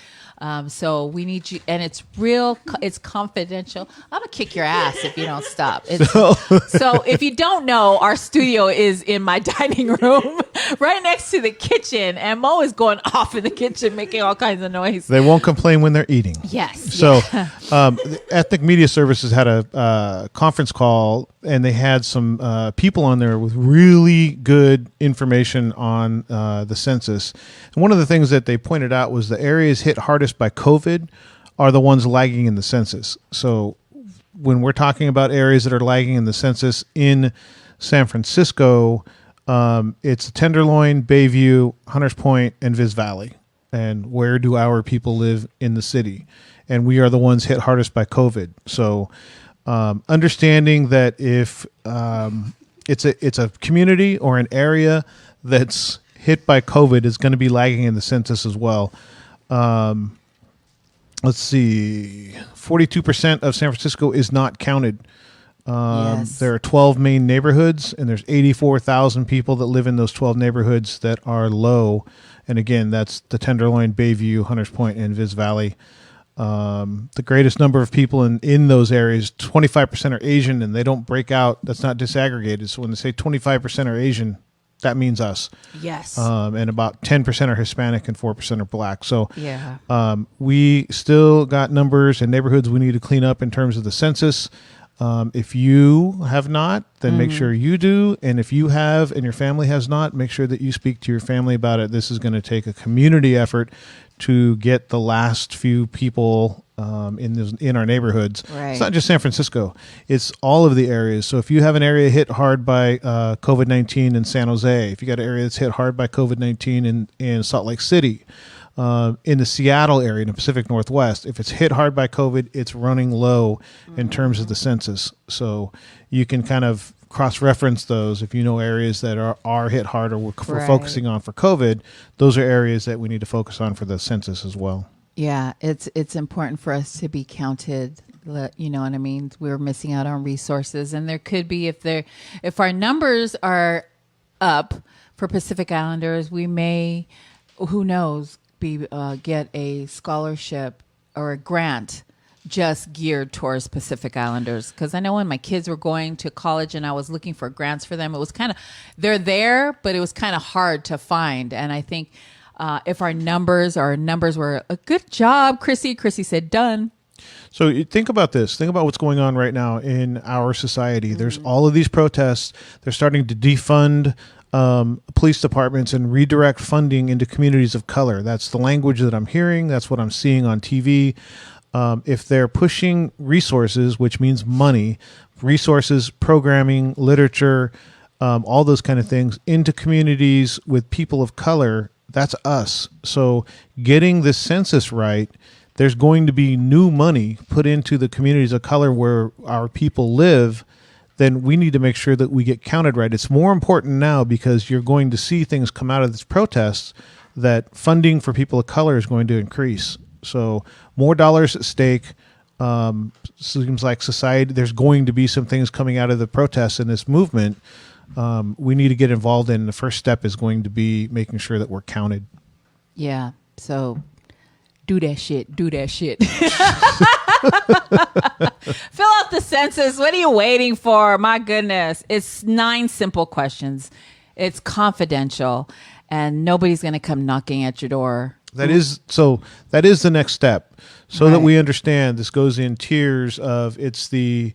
So we need you, and it's confidential. I'm gonna kick your ass if you don't stop. So if you don't know, our studio is in my dining room, right next to the kitchen, and Mo is going off in the kitchen, making all kinds of noise. They won't complain when they're eating. Yes. So, the Ethnic Media Services had a conference call, and they had some people on there with really good information on the census. And one of the things that they pointed out was the areas hit hardest by COVID are the ones lagging in the census. So when we're talking about areas that are lagging in the census in San Francisco, it's Tenderloin, Bayview, Hunters Point, and Viz Valley. And where do our people live in the city? And we are the ones hit hardest by COVID. So understanding that if it's a community or an area that's hit by COVID is going to be lagging in the census as well. Let's see, 42% of San Francisco is not counted. Yes. There are 12 main neighborhoods, and there's 84,000 people that live in those 12 neighborhoods that are low. And again, that's the Tenderloin, Bayview, Hunters Point, and Viz Valley. The greatest number of people in those areas, 25% are Asian, and they don't break out. That's not disaggregated. So when they say 25% are Asian, that means us. Yes. And about 10% are Hispanic and 4% are Black. So Yeah. we still got numbers and neighborhoods we need to clean up in terms of the census. If you have not, then make sure you do. And if you have and your family has not, make sure that you speak to your family about it. This is going to take a community effort to get the last few people in our neighborhoods. Right. It's not just San Francisco. It's all of the areas. So if you have an area hit hard by COVID-19 in San Jose, if you got an area that's hit hard by COVID-19 in Salt Lake City, in the Seattle area, in the Pacific Northwest, if it's hit hard by COVID, it's running low in terms of the census. So you can kind of cross-reference those. If you know areas that are hit hard or we're focusing on for COVID, those are areas that we need to focus on for the census as well. Yeah, it's important for us to be counted. You know what I mean? We're missing out on resources, and there could be if our numbers are up for Pacific Islanders, we may, who knows, get a scholarship or a grant just geared towards Pacific Islanders. Because I know when my kids were going to college and I was looking for grants for them, it was kind of, they're there, but it was kind of hard to find. And I think if our numbers were a good job, Chrissy said done. So you think about this. Think about what's going on right now in our society. There's all of these protests. They're starting to defund police departments and redirect funding into communities of color. That's the language that I'm hearing. That's what I'm seeing on TV. If they're pushing resources, which means money, resources, programming, literature, all those kind of things into communities with people of color, that's us. So getting the census right, there's going to be new money put into the communities of color where our people live. Then we need to make sure that we get counted right. It's more important now because you're going to see things come out of this protests that funding for people of color is going to increase. So more dollars at stake. Seems like society, there's going to be some things coming out of the protests in this movement we need to get involved in. The first step is going to be making sure that we're counted. Yeah. So do that shit. Fill out the census. What are you waiting for? My goodness. It's 9 simple questions. It's confidential and nobody's going to come knocking at your door. That is the next step. So that we understand, this goes in tiers of, it's the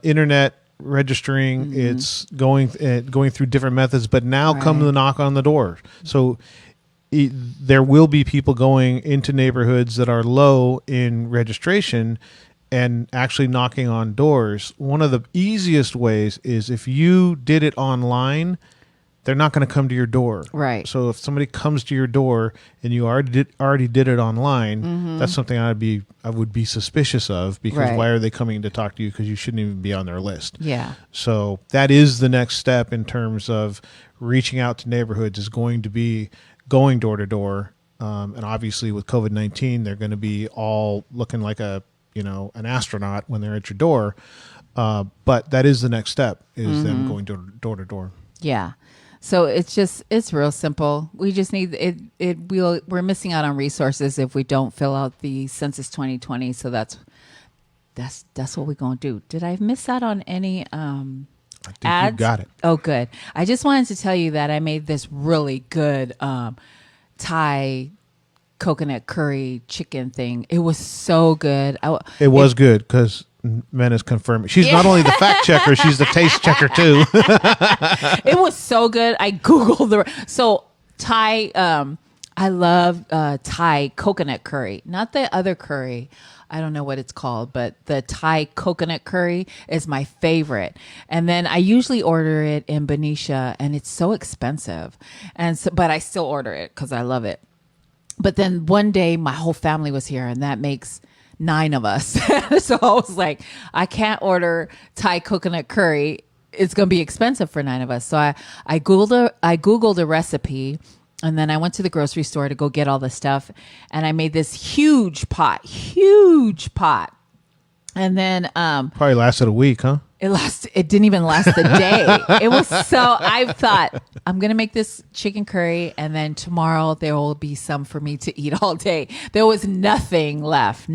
internet registering, it's going through different methods, but now come the knock on the door. So there will be people going into neighborhoods that are low in registration and actually knocking on doors. One of the easiest ways is if you did it online, they're not going to come to your door. Right. So if somebody comes to your door and you already did it online, that's something I would be suspicious of, because why are they coming to talk to you? Because you shouldn't even be on their list. Yeah. So that is the next step in terms of reaching out to neighborhoods, is going to be going door to door. And obviously with COVID-19, they're going to be all looking like an astronaut when they're at your door. But that is the next step, is them going door to door. Yeah. So it's real simple. We just need we're missing out on resources if we don't fill out the Census 2020. So that's what we're going to do. Did I miss out on any I think ads? you got it. Oh, good. I just wanted to tell you that I made this really good Thai coconut curry chicken thing. It was so good. It was good, because Menace confirmed. She's not only the fact checker, she's the taste checker too. It was so good. I Googled Thai. I love Thai coconut curry, not the other curry. I don't know what it's called, but the Thai coconut curry is my favorite. And then I usually order it in Benicia, and it's so expensive. But I still order it because I love it. But then one day my whole family was here, and that makes 9 of us. So I was like, I can't order Thai coconut curry. It's going to be expensive for 9 of us. So I Googled a recipe, and then I went to the grocery store to go get all the stuff, and I made this huge pot. And then Probably lasted a week, huh? It didn't even last the day. It was so, I thought, I'm going to make this chicken curry and then tomorrow there will be some for me to eat all day. There was nothing left.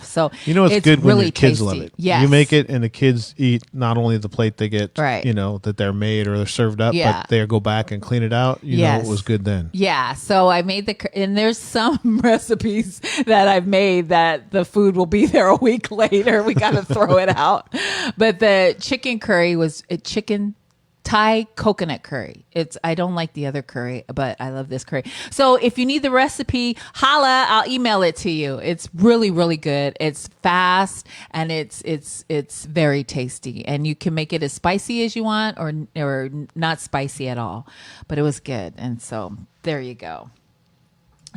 So You know, it's good really when your kids tasty. love it. Yes. You make it and the kids eat not only the plate they get, Right. that they're made or they're served up, Yeah. but they go back and clean it out. You know, it was good then. Yeah. So I made and there's some recipes that I've made that the food will be there a week later. We got to throw it out. But the chicken curry was a chicken Thai coconut curry. I don't like the other curry, but I love this curry. So if you need the recipe, holla, I'll email it to you. It's really, really good. It's fast and it's very tasty. And you can make it as spicy as you want or not spicy at all. But it was good. And so there you go.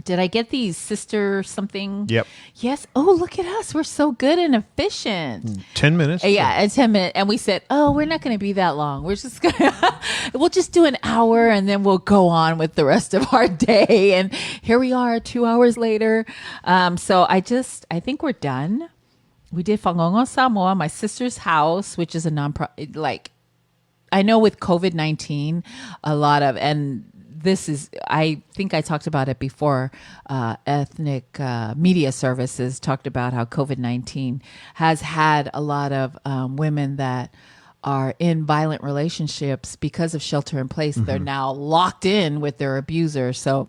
Did I get these sister something? Yep. Yes. Oh, look at us. We're so good and efficient. 10 minutes? Yeah, a 10 minute. And we said, oh, we're not going to be that long. We're just going to, we'll just do an hour and then we'll go on with the rest of our day. And here we are 2 hours later. So I think we're done. We did Fangongo Samoa, my sister's house, which is a nonprofit. Like, I know with COVID-19, a lot of, and this is, I think I talked about it before, Ethnic Media Services talked about how COVID-19 has had a lot of women that are in violent relationships because of shelter in place. They're now locked in with their abuser. So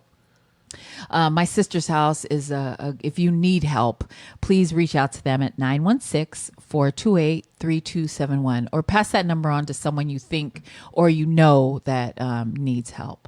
my sister's house is, if you need help, please reach out to them at 916-428-3271 or pass that number on to someone you think or you know that needs help.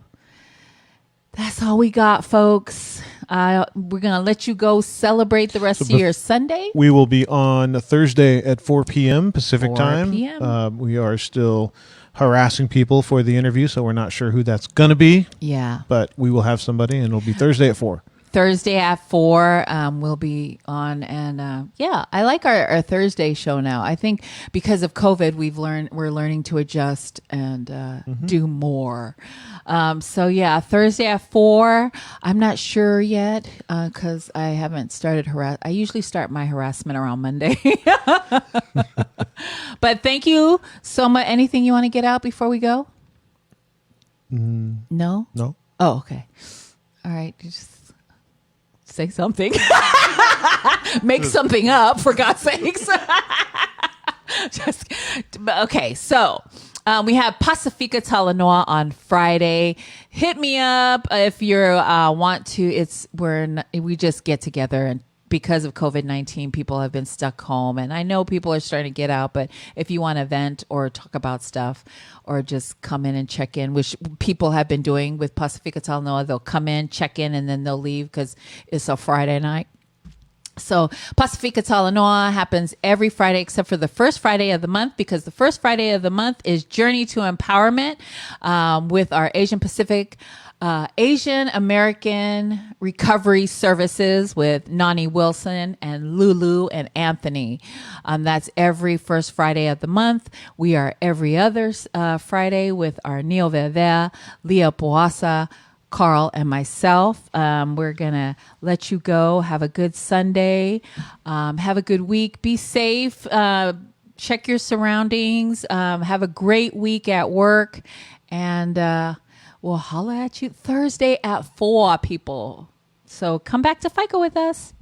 That's all we got, folks. We're going to let you go celebrate the rest of your Sunday. We will be on Thursday at 4 p.m. Pacific 4 time. p.m. We are still harassing people for the interview, so we're not sure who that's going to be. Yeah. But we will have somebody, and it'll be Thursday at 4. Thursday at 4 we'll be on, and I like our Thursday show now. I think because of COVID we're learning to adjust and do more. So Thursday at 4. I'm not sure yet because I haven't started I usually start my harassment around Monday. But thank you so much. Anything you want to get out before we go? No. Oh, okay. All right. Just say something. Make something up, for God's sakes. Okay, so we have Pacifica Talanoa on Friday. Hit me up if you want to. We just get together, and because of COVID-19, people have been stuck home, and I know people are starting to get out, but if you want to vent or talk about stuff or just come in and check in, which people have been doing with Pacifica Talanoa, they'll come in, check in, and then they'll leave because it's a Friday night. So Pacifica Talanoa happens every Friday except for the first Friday of the month, because the first Friday of the month is Journey to Empowerment with our Asian American Recovery Services with Nani Wilson and Lulu and Anthony. That's every first Friday of the month. We are every other Friday with our Neo Vevea, Leah Boasa, Carl, and myself. We're going to let you go. Have a good Sunday. Have a good week. Be safe. Check your surroundings. Have a great week at work. And we'll holla at you Thursday at 4, people. So come back to FICA with us.